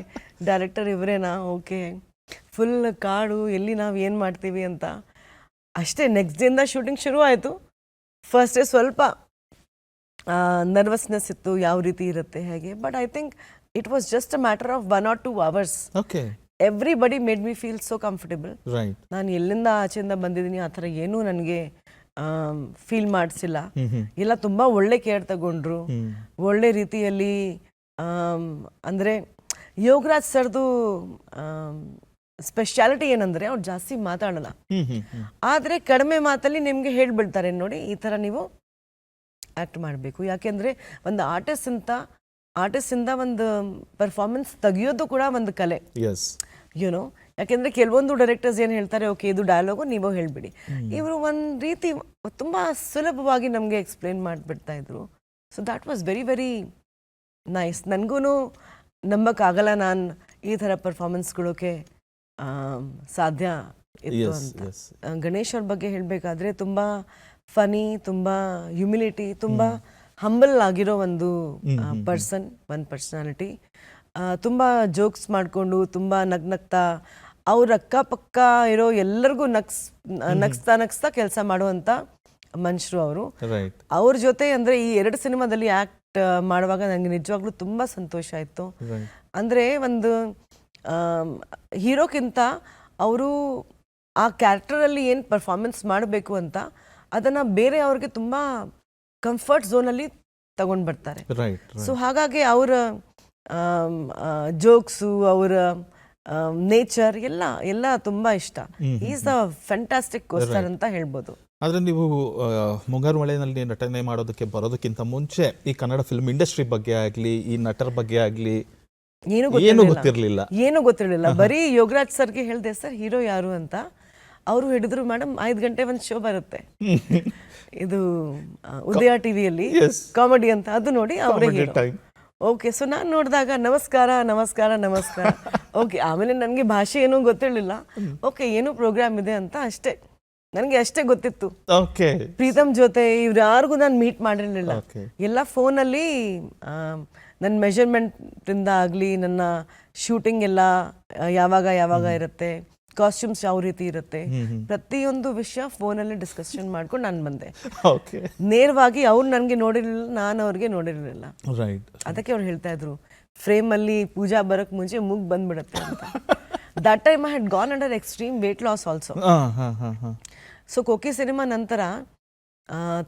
C: ಡೈರೆಕ್ಟರ್ ಇವರೇನಾ? ಓಕೆ, ಫುಲ್ ಕಾಡು, ಎಲ್ಲಿ ನಾವು ಏನು ಮಾಡ್ತೀವಿ ಅಂತ. ಅಷ್ಟೇ, ನೆಕ್ಸ್ಟ್ ಡೇಯಿಂದ ಶೂಟಿಂಗ್ ಶುರು ಆಯಿತು. ಫಸ್ಟ್ ಡೇ ಸ್ವಲ್ಪ ನರ್ವಸ್ನೆಸ್ ಇತ್ತು, ಯಾವ ರೀತಿ ಇರುತ್ತೆ ಹೇಗೆ. But I think it was just a matter of 1 or 2 hours. Everybody made me feel so comfortable. ನಾನು ಎಲ್ಲಿಂದ ಆಚೆಯಿಂದ ಬಂದಿದ್ದೀನಿ ಆ ಥರ ಏನೂ ನನಗೆ ಫೀಲ್ ಮಾಡಿಸಿಲ್ಲ. ಎಲ್ಲ ತುಂಬ ಒಳ್ಳೆ ಕೇರ್ ತಗೊಂಡ್ರು, ಒಳ್ಳೆ ರೀತಿಯಲ್ಲಿ. ಅಂದರೆ ಯೋಗರಾಜ್ ಸರ್ದು ಸ್ಪೆಷಾಲಿಟಿ ಏನಂದರೆ, ಅವ್ರು ಜಾಸ್ತಿ ಮಾತಾಡಲ್ಲ, ಆದರೆ ಕಡಿಮೆ ಮಾತಲ್ಲಿ ನಿಮಗೆ ಹೇಳ್ಬಿಡ್ತಾರೆ, ನೋಡಿ ಈ ಥರ ನೀವು ಆ್ಯಕ್ಟ್ ಮಾಡಬೇಕು. ಯಾಕೆಂದರೆ ಒಂದು ಆರ್ಟಿಸ್ಟಿಂದ ಒಂದು ಪರ್ಫಾರ್ಮೆನ್ಸ್ ತೆಗಿಯೋದು ಕೂಡ ಒಂದು ಕಲೆ. ಯುನೋ. ಯಾಕೆಂದರೆ ಕೆಲವೊಂದು ಡೈರೆಕ್ಟರ್ಸ್ ಏನು ಹೇಳ್ತಾರೆ, ಓಕೆ ಇದು ಡಯಲಾಗು ನೀವು ಹೇಳಿಬಿಡಿ. ಇವರು ಒಂದು ರೀತಿ ತುಂಬ ಸುಲಭವಾಗಿ ನಮಗೆ ಎಕ್ಸ್ಪ್ಲೇನ್ ಮಾಡಿಬಿಡ್ತಾ ಇದ್ರು. So that was very very nice. ನನಗೂ ನಂಬಕ್ಕಾಗಲ್ಲ ನಾನು ಈ ಥರ ಪರ್ಫಾರ್ಮೆನ್ಸ್ ಕೊಡೋಕ್ಕೆ ಸಾಧ್ಯ ಇತ್ತು ಅಂತ. ಗಣೇಶ್ ಅವ್ರ ಬಗ್ಗೆ ಹೇಳಬೇಕಾದ್ರೆ ತುಂಬ ಫನಿ, ತುಂಬ ಹ್ಯುಮಿಲಿಟಿ, ತುಂಬ ಹಂಬಲ್ ಆಗಿರೋ ಒಂದು ಪರ್ಸನ್, ಒಂದು ಪರ್ಸನಾಲಿಟಿ. ತುಂಬ ಜೋಕ್ಸ್ ಮಾಡಿಕೊಂಡು ತುಂಬ ನಗ್ನಗ್ತಾ ಅವ್ರ ಅಕ್ಕಪಕ್ಕ ಇರೋ ಎಲ್ಲರಿಗೂ ನಗಿಸ್ತಾ ಕೆಲಸ ಮಾಡುವಂಥ ಮನುಷ್ಯರು ಅವರು. ಅವ್ರ ಜೊತೆ ಅಂದರೆ ಈ 2 ಸಿನಿಮಾದಲ್ಲಿ ಆ್ಯಕ್ಟ್ ಮಾಡುವಾಗ ನನಗೆ ನಿಜವಾಗ್ಲೂ ತುಂಬ ಸಂತೋಷ ಆಯಿತು. ಅಂದರೆ ಒಂದು ಹೀರೋಕ್ಕಿಂತ ಅವರು ಆ ಕ್ಯಾರೆಕ್ಟರಲ್ಲಿ ಏನು ಪರ್ಫಾರ್ಮೆನ್ಸ್ ಮಾಡಬೇಕು ಅಂತ ಅದನ್ನು ಬೇರೆ ಅವ್ರಿಗೆ ತುಂಬ ಕಂಫರ್ಟ್ ಝೋನಲ್ಲಿ ತಗೊಂಡು ಬರ್ತಾರೆ. ಸೊ ಹಾಗಾಗಿ ಅವರ ಜೋಕ್ಸು, ಅವರ ನೇಚರ್ ಎಲ್ಲ ತುಂಬ ಇಷ್ಟ. ಈಸ್ ಅ ಫ್ಯಾಂಟಾಸ್ಟಿಕ್ ಕೋಸ್ಟರ್ ಅಂತ ಹೇಳ್ಬೋದು.
B: ಆದರೆ ನೀವು ಮುಂಗಾರು ಮಳೆಯಲ್ಲಿ ನಟನೆ ಮಾಡೋದಕ್ಕೆ ಬರೋದಕ್ಕಿಂತ ಮುಂಚೆ ಈ ಕನ್ನಡ ಫಿಲ್ಮ್ ಇಂಡಸ್ಟ್ರಿ ಬಗ್ಗೆ ಆಗಲಿ, ಈ ನಟರ ಬಗ್ಗೆ ಆಗಲಿ ಏನು ಗೊತ್ತಿರಲಿಲ್ಲ. ಬರೀ ಯೋಗರಾಜ್ ಸರ್ಗೆ ಹೇಳಿದೆ, ಸರ್ ಹೀರೋ ಯಾರು ಅಂತ. ಅವರು ಹಿಡಿದ್ರು, ಮೇಡಮ್ 5 ಗಂಟೆ ಒಂದು ಶೋ ಬರುತ್ತೆ ಇದು ಉದಯ ಟಿವಿಯಲ್ಲಿ ಕಾಮಿಡಿ ಅಂತ, ಅದು ನೋಡಿ ಅವರೇ ಹೀರೋ. ಓಕೆ, ಸೊ ನಾನು ನೋಡಿದಾಗ ನಮಸ್ಕಾರ ಓಕೆ. ಆಮೇಲೆ ನನಗೆ ಭಾಷೆ ಏನೂ ಗೊತ್ತಿರಲಿಲ್ಲ. ಓಕೆ, ಏನೋ ಪ್ರೋಗ್ರಾಮ್ ಇದೆ ಅಂತ ಅಷ್ಟೇ, ನನಗೆ ಅಷ್ಟೇ ಗೊತ್ತಿತ್ತು. ಪ್ರೀತಮ್ ಜೊತೆ ಇವ್ರ್ಯಾರಿಗೂ ನಾನು ಮೀಟ್ ಮಾಡಿರಲಿಲ್ಲ. ಎಲ್ಲ ಫೋನಲ್ಲಿ ನನ್ನ ಮೆಷರ್ಮೆಂಟಿಂದ ಆಗಲಿ, ನನ್ನ ಶೂಟಿಂಗ್ ಎಲ್ಲ ಯಾವಾಗ ಇರುತ್ತೆ, ಕಾಸ್ಟ್ಯೂಮ್ಸ್ ಯಾವ ರೀತಿ ಇರುತ್ತೆ, ಪ್ರತಿಯೊಂದು ವಿಷಯ ಫೋನಲ್ಲಿ ಡಿಸ್ಕಷನ್ ಮಾಡ್ಕೊಂಡು ನಾನು ಬಂದೆ. ನೇರವಾಗಿ ಅವ್ರು ನನಗೆ ನೋಡಿರಲಿಲ್ಲ, ನಾನು ಅವ್ರಿಗೆ ನೋಡಿರಲಿಲ್ಲ. ಅದಕ್ಕೆ ಅವ್ರು ಹೇಳ್ತಾ ಇದ್ರು, ಫ್ರೇಮಲ್ಲಿ ಪೂಜಾ ಬರೋಕ್ಕೆ ಮುಂಚೆ ಮೂಗ್ ಬಂದ್ಬಿಡುತ್ತೆ ಅಂತ. That time I had gone under extreme weight loss also. So Koki cinema ನಂತರ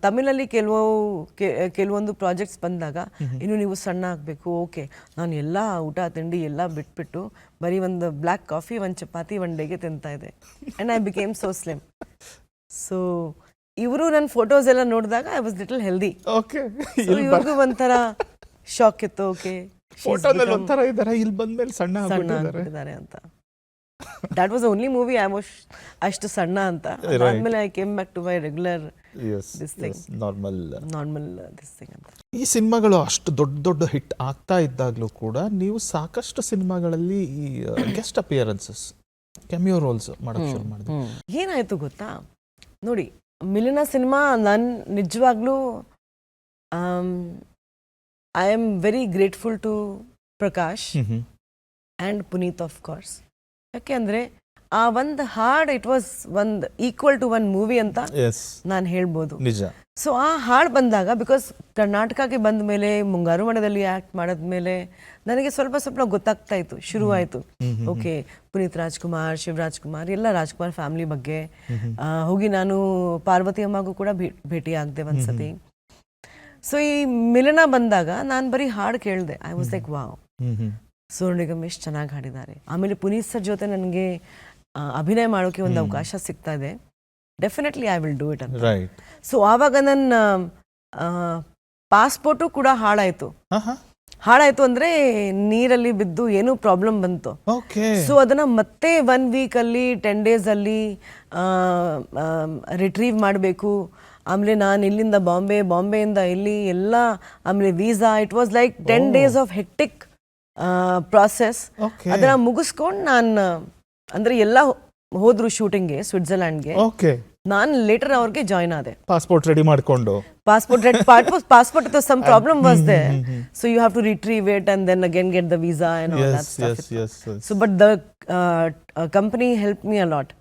B: ತಮಿಳಲ್ಲಿ ಕೆಲವೊಂದು ಪ್ರಾಜೆಕ್ಟ್ಸ್ ಬಂದಾಗ ಇನ್ನು ನೀವು ಸಣ್ಣ ಆಗಬೇಕು. ಓಕೆ, ನಾನು ಎಲ್ಲ ಊಟ ತಿಂಡಿ ಎಲ್ಲ ಬಿಟ್ಬಿಟ್ಟು ಬರೀ ಒಂದು ಬ್ಲ್ಯಾಕ್ ಕಾಫಿ, ಒಂದು ಚಪಾತಿ 1 ಡೇಗೆ ತಿಂತಾ ಇದ್ದೆ. And I became so slim. So ಇವರು ನನ್ನ ಫೋಟೋಸ್ ಎಲ್ಲ ನೋಡಿದಾಗ ಐ ವಾಸ್ ಲಿಟಲ್ ಹೆಲ್ದಿ. ಇವ್ರಿಗೂ ಒಂಥರ ಶಾಕ್ ಇತ್ತು. ಓಕೆ, ಸಣ್ಣ ಆಗ್ಬಿಟ್ಟಿದ್ದಾರೆ ಅಂತ. That was the only movie I was ಅಷ್ಟು ಸಣ್ಣ ಅಂತ. ಆದ್ಮೇಲೆ I came back to my regular this thing. Normal this thing ಅಂತ. ಈ ಸಿನಿಮಾಗಳು ಅಷ್ಟು ದೊಡ್ಡ ಹಿಟ್ ಆಗ್ತಾ ಇದ್ದಾಗಲೂ ಕೂಡ ನೀವು ಸಾಕಷ್ಟು ಸಿನಿಮಾಗಳಲ್ಲಿ ಈ ಗೆಸ್ಟ್ ಅಪಿಯರೆನ್ಸಸ್, ಕೆಮಿಯೋ ರೋಲ್ಸ್ ಮಾಡಕ್ಕೆ ಶುರು ಮಾಡಿದ್ರಿ.
C: ಏನಾಯ್ತು ಗೊತ್ತಾ, ನೋಡಿ ಮಿಲನ ಸಿನಿಮಾ ನಾನು ನಿಜವಾಗ್ಲೂ I am very grateful to Prakash and Puneeth of course. ಯಾಕೆ ಅಂದರೆ ಆ ಒಂದು ಹಾಡು ಇಟ್ ವಾಸ್ ಒಂದು ಈಕ್ವಲ್ ಟು 1 ಮೂವಿ ಅಂತ ನಾನು ಹೇಳ್ಬೋದು. ಸೊ ಆ ಹಾಡು ಬಂದಾಗ, ಬಿಕಾಸ್ ಕರ್ನಾಟಕಕ್ಕೆ ಬಂದ ಮೇಲೆ, ಮುಂಗಾರು ಮಳೆಯಲ್ಲಿ ಆ್ಯಕ್ಟ್ ಮಾಡಿದ್ಮೇಲೆ ನನಗೆ ಸ್ವಲ್ಪ ಗೊತ್ತಾಗ್ತಾ ಇತ್ತು, ಶುರುವಾಯಿತು. ಓಕೆ, ಪುನೀತ್ ರಾಜ್ಕುಮಾರ್, ಶಿವರಾಜ್ ಕುಮಾರ್, ಎಲ್ಲ ರಾಜ್ಕುಮಾರ್ ಫ್ಯಾಮಿಲಿ ಬಗ್ಗೆ ಹೋಗಿ ನಾನು ಪಾರ್ವತಿ ಅಮ್ಮಗೂ ಕೂಡ ಭೇಟಿ ಆಗದೆ ಒಂದ್ಸತಿ. ಸೊ ಈ ಮಿಲನ ಬಂದಾಗ ನಾನು ಬರೀ ಹಾಡು ಕೇಳಿದೆ. I was like wow, Sonu Nigam ಎಷ್ಟು ಚೆನ್ನಾಗಿ ಹಾಡಿದ್ದಾರೆ. ಆಮೇಲೆ ಪುನೀತ್ ಸರ್ ಜೊತೆ ನನಗೆ ಅಭಿನಯ ಮಾಡೋಕ್ಕೆ ಒಂದು ಅವಕಾಶ ಸಿಗ್ತಾ ಇದೆ. Definitely I will do it ಅಂತ. ಸೊ ಆವಾಗ ನನ್ನ ಪಾಸ್ಪೋರ್ಟು ಕೂಡ ಹಾಳಾಯಿತು ಅಂದರೆ ನೀರಲ್ಲಿ ಬಿದ್ದು ಏನೋ ಪ್ರಾಬ್ಲಮ್ ಬಂತು. ಸೊ ಅದನ್ನು ಮತ್ತೆ 1 ವೀಕಲ್ಲಿ 10 ಡೇಸಲ್ಲಿ ರಿಟ್ರೀವ್ ಮಾಡಬೇಕು. ಆಮೇಲೆ ನಾನು ಇಲ್ಲಿಂದ ಬಾಂಬೆಯಿಂದ ಇಲ್ಲಿ ಎಲ್ಲ, ಆಮೇಲೆ visa, it was like 10 days of hectic process. ಅದನ್ನ ಮುಗಿಸ್ಕೊಂಡು ನಾನು, ಅಂದರೆ ಎಲ್ಲ ಹೋದ್ರು ಶೂಟಿಂಗ್ಗೆ ಸ್ವಿಟ್ಜರ್ಲ್ಯಾಂಡ್ಗೆ. ನಾನು ಲೇಟರ್ ಅವ್ರಿಗೆ ಜಾಯ್ನ್ ಆದೆ.
B: ಪಾಸ್ಪೋರ್ಟ್ ರೆಡಿ ಮಾಡಿಕೊಂಡು,
C: passport some problem was there, so you have to retrieve it and then again get the visa and all that stuff. So but the company help me a lot.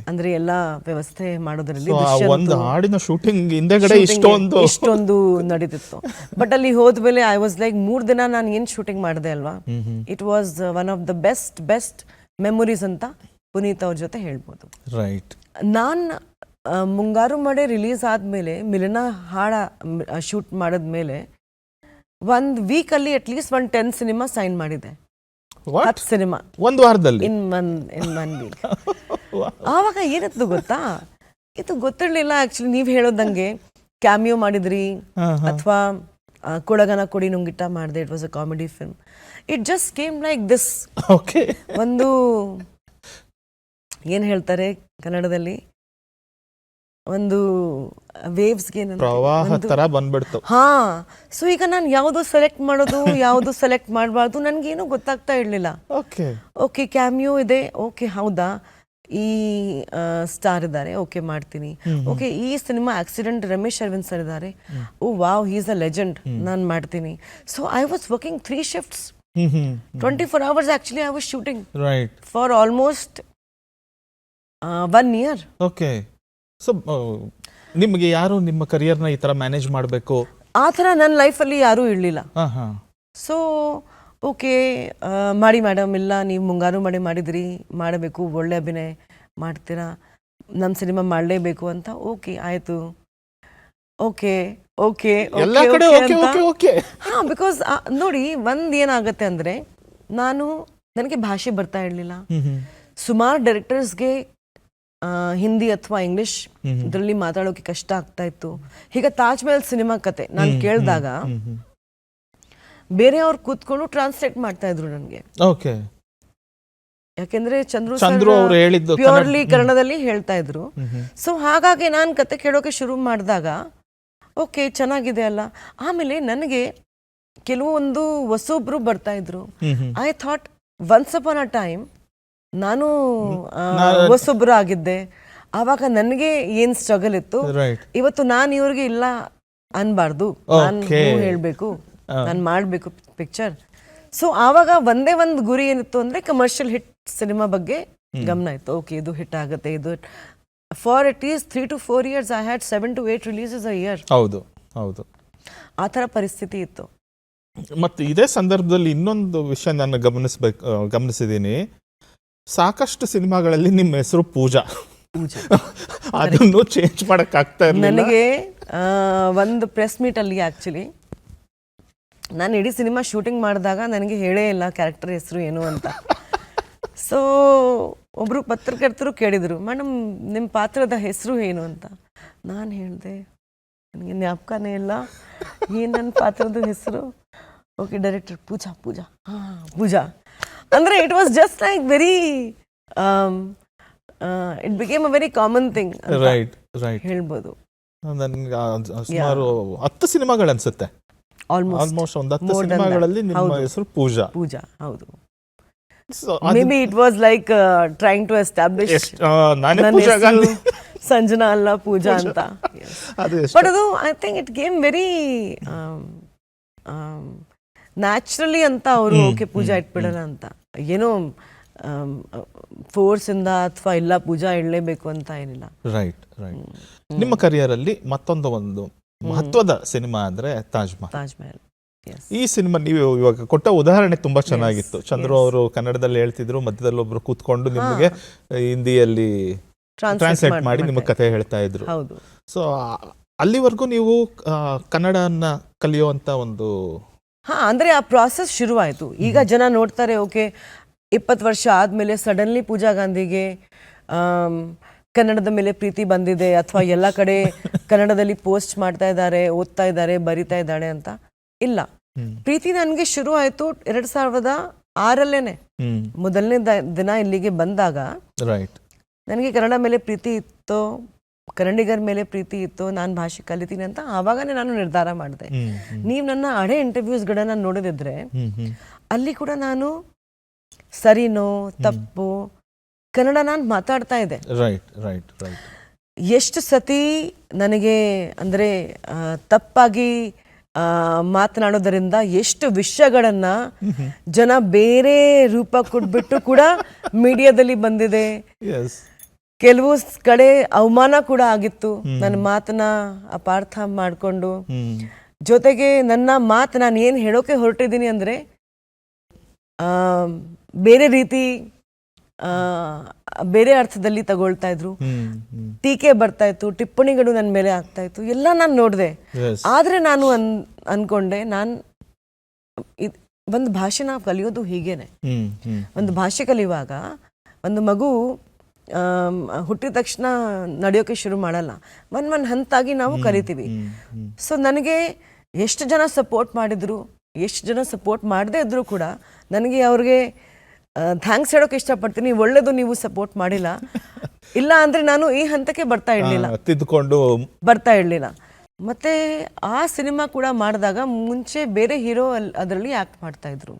C: ಅಂದ್ರೆ ಎಲ್ಲ ವ್ಯವಸ್ಥೆ ಮಾಡೋದ್ರಲ್ಲಿ
B: ಒಂದು ಹಾಡಿನ ಶೂಟಿಂಗ್ ಹಿಂದೆಗಡೆ
C: ಇಷ್ಟೊಂದು ನಡೀತಿತ್ತು. ಬಟ್ ಅಲ್ಲಿ ಹೋದ್ಮೇಲೆ ಐ ವಾಸ್ ಲೈಕ್ 3 ದಿನ ನಾನು ಏನ್ ಶೂಟಿಂಗ್ ಮಾಡಿದೆ ಅಲ್ವಾ, it was one of the best memories ಅಂತ ಪುನೀತ್ ಅವ್ರ ಜೊತೆ ಹೇಳ್ಬೋದು. ನಾನು ಮುಂಗಾರು ಮಳೆ ರಿಲೀಸ್ ಆದಮೇಲೆ, ಮಿಲನ ಹಾಡ ಶೂಟ್ ಮಾಡಿದ್ಮೇಲೆ 1 ವೀಕಲ್ಲಿ ಅಟ್ಲೀಸ್ಟ್ 10 ಸಿನಿಮಾ ಸೈನ್ ಮಾಡಿದೆ. 10 ಸಿನಿಮಾ
B: ಒಂದು ವಾರದಲ್ಲಿ,
C: ಇನ್ ಒನ್ ವೀಕ್. ಆವಾಗ ಏನಿತ್ತು ಗೊತ್ತಾ, ಇದು ಗೊತ್ತಿರಲಿಲ್ಲ ಆ್ಯಕ್ಚುಲಿ. ನೀವು ಹೇಳೋದಂಗೆ ಕ್ಯಾಮಿಯೋ ಮಾಡಿದ್ರಿ ಅಥವಾ ಕೊಡಗನ ಕೊಡಿ ನುಂಗಿಟ್ಟ ಮಾಡಿದೆ, it was a comedy film. It just came like this.
B: Okay.
C: ಒಂದು ಏನು ಹೇಳ್ತಾರೆ ಕನ್ನಡದಲ್ಲಿ, ಒಂದು ವೇವ್ಸ್ಗೆ
B: ಪ್ರವಾಹ ತರ ಬಂದ್ಬಿಡ್ತು.
C: ಹಾ. ಸೊ ಈಗ ನಾನು ಯಾವುದು ಸೆಲೆಕ್ಟ್ ಮಾಡೋದು ಯಾವುದು ಸೆಲೆಕ್ಟ್ ಮಾಡಬಾರ್ದು ನನಗೇನು ಗೊತ್ತಾಗ್ತಾ ಇರಲಿಲ್ಲ.
B: ಓಕೆ
C: ಓಕೆ ಕ್ಯಾಮಿಯೋ ಇದೆ, ಓಕೆ ಹೌದಾ, ಈ ಸ್ಟಾರ್ ಇದ್ದಾರೆ, ಓಕೆ ಮಾಡ್ತೀನಿ. ಓಕೆ ಈ cinema accident Ramesh Aravind sir ಇದ್ದಾರೆ, oh wow he is a legend, ನಾನು ಮಾಡ್ತೀನಿ. So I was working 3 shifts, 24 hours actually I was shooting
B: right.
C: for almost 1 year.
B: Okay. So ನಿಮಗೆ ಯಾರು ನಿಮ್ಮ ಕರಿಯರ್ನ ಈ ತರ ಮ್ಯಾನೇಜ್ ಮಾಡಬೇಕು
C: ಆ ಥರ ನನ್ನ ಲೈಫಲ್ಲಿ ಯಾರೂ ಇರಲಿಲ್ಲ.
B: ಹಾಂ ಹಾಂ.
C: ಸೊ ಓಕೆ ಮಾಡಿ ಮೇಡಮ್, ಇಲ್ಲ ನೀವು ಮುಂಗಾರು ಮಳೆ ಮಾಡಿದ್ರಿ, ಮಾಡಬೇಕು, ಒಳ್ಳೆ ಅಭಿನಯ ಮಾಡ್ತೀರಾ, ನಮ್ಮ ಸಿನಿಮಾ ಮಾಡಲೇಬೇಕು ಅಂತ. ಓಕೆ ಆಯಿತು, ಓಕೆ ಓಕೆ
B: ಎಲ್ಲ ಕಡೆ ಓಕೆ ಓಕೆ ಓಕೆ.
C: ಹಾಂ, ಬಿಕಾಸ್ ನೋಡಿ ಒಂದು ಏನಾಗುತ್ತೆ ಅಂದರೆ, ನನಗೆ ಭಾಷೆ ಬರ್ತಾ ಇರಲಿಲ್ಲ. ಸುಮಾರು ಡೈರೆಕ್ಟರ್ಸ್ಗೆ ಹಿಂದಿ ಅಥವಾ ಇಂಗ್ಲಿಷ್ ಇದರಲ್ಲಿ ಮಾತಾಡೋಕೆ ಕಷ್ಟ ಆಗ್ತಾ ಇತ್ತು. ಈಗ ತಾಜ್ ಮಹಲ್ ಸಿನಿಮಾ ಕತೆ ನಾನು ಕೇಳಿದಾಗ ಬೇರೆಯವ್ರು ಕೂತ್ಕೊಂಡು ಟ್ರಾನ್ಸ್ಲೇಟ್ ಮಾಡ್ತಾ ಇದ್ರು ನನಗೆ.
B: ಓಕೆ.
C: ಯಾಕೆಂದ್ರೆ ಚಂದ್ರು
B: ಅವರು ಹೇಳಿದ್ದು
C: ಪ್ಯೂರ್ಲಿ ಕನ್ನಡದಲ್ಲಿ ಹೇಳ್ತಾ ಇದ್ರು. ಸೊ ಹಾಗಾಗಿ ನಾನು ಕತೆ ಕೇಳೋಕೆ ಶುರು ಮಾಡಿದಾಗ ಓಕೆ ಚೆನ್ನಾಗಿದೆ ಅಲ್ಲ. ಆಮೇಲೆ ನನಗೆ ಕೆಲವೊಂದು ಹೊಸೊಬ್ರು ಬರ್ತಾ ಇದ್ರು. I thought once upon a time ನಾನು ಹೊಸೊಬ್ರು ಆಗಿದ್ದೆ. ಆವಾಗ ನನಗೆ ಏನ್ ಸ್ಟ್ರಗಲ್ ಇತ್ತು, ಇವತ್ತು ನಾನು ಇವ್ರಿಗೆ ಇಲ್ಲ ಅನ್ಬಾರ್ದು, ನಾನು ಹೇಳ್ಬೇಕು, ನಾನು ಮಾಡಬೇಕು ಪಿಕ್ಚರ್. ಸೊ ಆವಾಗ ಒಂದೇ ಒಂದು ಗುರಿ ಏನಿತ್ತು ಅಂದ್ರೆ ಕಮರ್ಷಿಯಲ್ ಹಿಟ್ ಸಿನಿಮಾ ಬಗ್ಗೆ ಗಮನ ಇತ್ತು. ಓಕೆ ಇದು ಹಿಟ್ ಆಗುತ್ತೆ, ಇದು for it is 3 to 4 years I had 7 to 8 releases a year.
B: ಹೌದು ಹೌದು,
C: ಆ ಥರ ಪರಿಸ್ಥಿತಿ ಇತ್ತು.
B: ಮತ್ತು ಇದೇ ಸಂದರ್ಭದಲ್ಲಿ ಇನ್ನೊಂದು ವಿಷಯ ನಾನು ಗಮನಿಸಿದ್ದೀನಿ. ಸಾಕಷ್ಟು ಸಿನಿಮಾಗಳಲ್ಲಿ ನಿಮ್ಮ ಹೆಸರು ಪೂಜಾ, ಅದನ್ನು ಚೇಂಜ್ ಮಾಡಕ್ ಆಗ್ತಾ ಇರಲಿಲ್ಲ.
C: ನನಗೆ ಒಂದು ಪ್ರೆಸ್ ಮೀಟ್ ಅಲ್ಲಿ ಆಕ್ಚುಲಿ ನಾನು ಇಡೀ ಸಿನಿಮಾ ಶೂಟಿಂಗ್ ಮಾಡಿದಾಗ ನನಗೆ ಹೇಳೇ ಇಲ್ಲ ಕ್ಯಾರೆಕ್ಟರ್ ಹೆಸರು ಏನು ಅಂತ. ಸೊ ಒಬ್ರು ಪತ್ರಕರ್ತರು ಕೇಳಿದರು, ಮೇಡಮ್ ನಿಮ್ಮ ಪಾತ್ರದ ಹೆಸರು ಏನು ಅಂತ. ನಾನು ಹೇಳಿದೆ ನನಗೆ ಜ್ಞಾಪಕನೇ ಇಲ್ಲ ಏನು ನನ್ನ ಪಾತ್ರದ ಹೆಸರು. ಓಕೆ ಡೈರೆಕ್ಟರ್ ಪೂಜಾ ಪೂಜಾ ಹಾಂ ಪೂಜಾ ಅಂದರೆ it was just like very it became a very common thing ಹೇಳ್ಬೋದು.
B: ನನಗೆ ಸುಮಾರು 10 ಸಿನಿಮಾಗಳು ಅನ್ಸುತ್ತೆ, ಆಲ್ಮೋಸ್ಟ್ ಒಂದು 10 ಸಿನಿಮಾಗಳಲ್ಲಿ ನಿಮ್ಮ ಹೆಸರು ಪೂಜಾ.
C: ಪೂಜಾ ಹೌದು. Maybe it was like trying to establish Sanjana ಅಲ್ಲ ಪೂಜಾ ಅಂತ. ಬಟ್ ಅದು I think it came very naturally ಅಂತ ಅವರು ಓಕೆ ಪೂಜಾ ಇಟ್ಬಿಡೋಣ ಅಂತ, ಏನೋ ಫೋರ್ಸ್ ಇಂದ ಅಥವಾ ಇಲ್ಲ ಪೂಜಾ ಇಡಲೇಬೇಕು ಅಂತ ಏನಿಲ್ಲ.
B: Right right. ನಿಮ್ಮ ಕರಿಯರ್ ಅಲ್ಲಿ ಮತ್ತೊಂದು ಒಂದು ಮಹತ್ವದ ಸಿನಿಮಾ ಅಂದ್ರೆ ತಾಜ್ ಮಹಲ್. ಈ ಸಿನಿಮಾ ನೀವು ಇವಾಗ ಕೊಟ್ಟ ಉದಾಹರಣೆ ತುಂಬಾ ಚೆನ್ನಾಗಿತ್ತು. ಚಂದ್ರು ಅವರು ಕನ್ನಡದಲ್ಲಿ ಹೇಳ್ತಿದ್ರು, ಮಧ್ಯದಲ್ಲಿ ಒಬ್ರು ಕೂತ್ಕೊಂಡು ನಿಮಗೆ ಹಿಂದಿಯಲ್ಲಿ ಟ್ರಾನ್ಸ್ಲೇಟ್ ಮಾಡಿ ನಿಮ್ಮ ಕಥೆ ಹೇಳ್ತಾ ಇದ್ರು. ಸೊ ಅಲ್ಲಿವರೆಗೂ ನೀವು ಕನ್ನಡನ ಕಲಿಯುವಂತ ಒಂದು
C: ಅಂದ್ರೆ ಆ ಪ್ರಾಸೆಸ್ ಶುರುವಾಯಿತು. ಈಗ ಜನ ನೋಡ್ತಾರೆ ಓಕೆ 20 ವರ್ಷ ಆದಮೇಲೆ ಸಡನ್ಲಿ ಪೂಜಾ ಗಾಂಧಿಗೆ ಕನ್ನಡದ ಮೇಲೆ ಪ್ರೀತಿ ಬಂದಿದೆ ಅಥವಾ ಎಲ್ಲ ಕಡೆ ಕನ್ನಡದಲ್ಲಿ ಪೋಸ್ಟ್ ಮಾಡ್ತಾ ಇದ್ದಾರೆ, ಓದ್ತಾ ಇದ್ದಾರೆ, ಬರಿತಾ ಇದ್ದಾಳೆ ಅಂತ. ಇಲ್ಲ, ಪ್ರೀತಿ ನನಗೆ ಶುರು ಆಯಿತು 2006 ಮೊದಲನೇ ದಿನ ಇಲ್ಲಿಗೆ ಬಂದಾಗ ನನಗೆ ಕನ್ನಡ ಮೇಲೆ ಪ್ರೀತಿ ಇತ್ತು, ಕನ್ನಡಿಗರ ಮೇಲೆ ಪ್ರೀತಿ ಇತ್ತು, ನಾನು ಭಾಷೆ ಕಲಿತೀನಿ ಅಂತ ಆವಾಗನೇ ನಾನು ನಿರ್ಧಾರ ಮಾಡಿದೆ. ನೀವು ನನ್ನ ಹಳೆ ಇಂಟರ್ವ್ಯೂಸ್ಗಳನ್ನ ನೋಡಿದ್ರೆ ಅಲ್ಲಿ ಕೂಡ ನಾನು ಸರಿನೋ ತಪ್ಪು ಕನ್ನಡ ನಾನು ಮಾತಾಡ್ತಾ ಇದ್ದೆ. ಎಷ್ಟು ಸತಿ ನನಗೆ ಅಂದರೆ ತಪ್ಪಾಗಿ ಮಾತನಾಡೋದರಿಂದ ಎಷ್ಟು ವಿಷಯಗಳನ್ನ ಜನ ಬೇರೆ ರೂಪ ಕೊಟ್ಬಿಟ್ಟು ಕೂಡ ಮೀಡಿಯಾದಲ್ಲಿ ಬಂದಿದೆ. ಕೆಲವು ಕಡೆ ಅವಮಾನ ಕೂಡ ಆಗಿತ್ತು, ನನ್ನ ಮಾತನ್ನ ಅಪಾರ್ಥ ಮಾಡಿಕೊಂಡು. ಜೊತೆಗೆ ನನ್ನ ಮಾತು ನಾನು ಏನು ಹೇಳೋಕೆ ಹೊರಟಿದ್ದೀನಿ ಅಂದರೆ ಬೇರೆ ರೀತಿ ಬೇರೆ ಅರ್ಥದಲ್ಲಿ ತಗೊಳ್ತಾ ಇದ್ರು, ಟೀಕೆ ಬರ್ತಾ ಇತ್ತು, ಟಿಪ್ಪಣಿಗಳು ನನ್ನ ಮೇಲೆ ಆಗ್ತಾ ಇತ್ತು, ಎಲ್ಲ ನಾನು ನೋಡಿದೆ. ಆದ್ರೆ ನಾನು ಅನ್ಕೊಂಡೆ ಒಂದು ಭಾಷೆ ನಾವು ಕಲಿಯೋದು ಹೀಗೇನೆ. ಒಂದು ಭಾಷೆ ಕಲಿಯುವಾಗ ಒಂದು ಮಗು ಹುಟ್ಟಿದ ತಕ್ಷಣ ನಡೆಯೋಕೆ ಶುರು ಮಾಡಲ್ಲ, ಒಂದ್ ಹಂತಾಗಿ ನಾವು ಕಲಿತೀವಿ. ಸೊ ನನಗೆ ಎಷ್ಟು ಜನ ಸಪೋರ್ಟ್ ಮಾಡಿದ್ರು, ಎಷ್ಟು ಜನ ಸಪೋರ್ಟ್ ಮಾಡದೇ ಇದ್ರೂ ಕೂಡ ನನಗೆ ಅವ್ರಿಗೆ ಥ್ಯಾಂಕ್ಸ್ ಹೇಳೋಕೆ ಇಷ್ಟಪಡ್ತೀನಿ. ಒಳ್ಳೇದು ನೀವು ಸಪೋರ್ಟ್ ಮಾಡಿಲ್ಲ, ಇಲ್ಲ ಅಂದರೆ ನಾನು ಈ ಹಂತಕ್ಕೆ ಬರ್ತಾ ಇರಲಿಲ್ಲ. ಮತ್ತೆ ಆ ಸಿನಿಮಾ ಕೂಡ ಮಾಡಿದಾಗ ಮುಂಚೆ ಬೇರೆ ಹೀರೋ ಅದರಲ್ಲಿ ಆ್ಯಕ್ಟ್ ಮಾಡ್ತಾ ಇದ್ರು.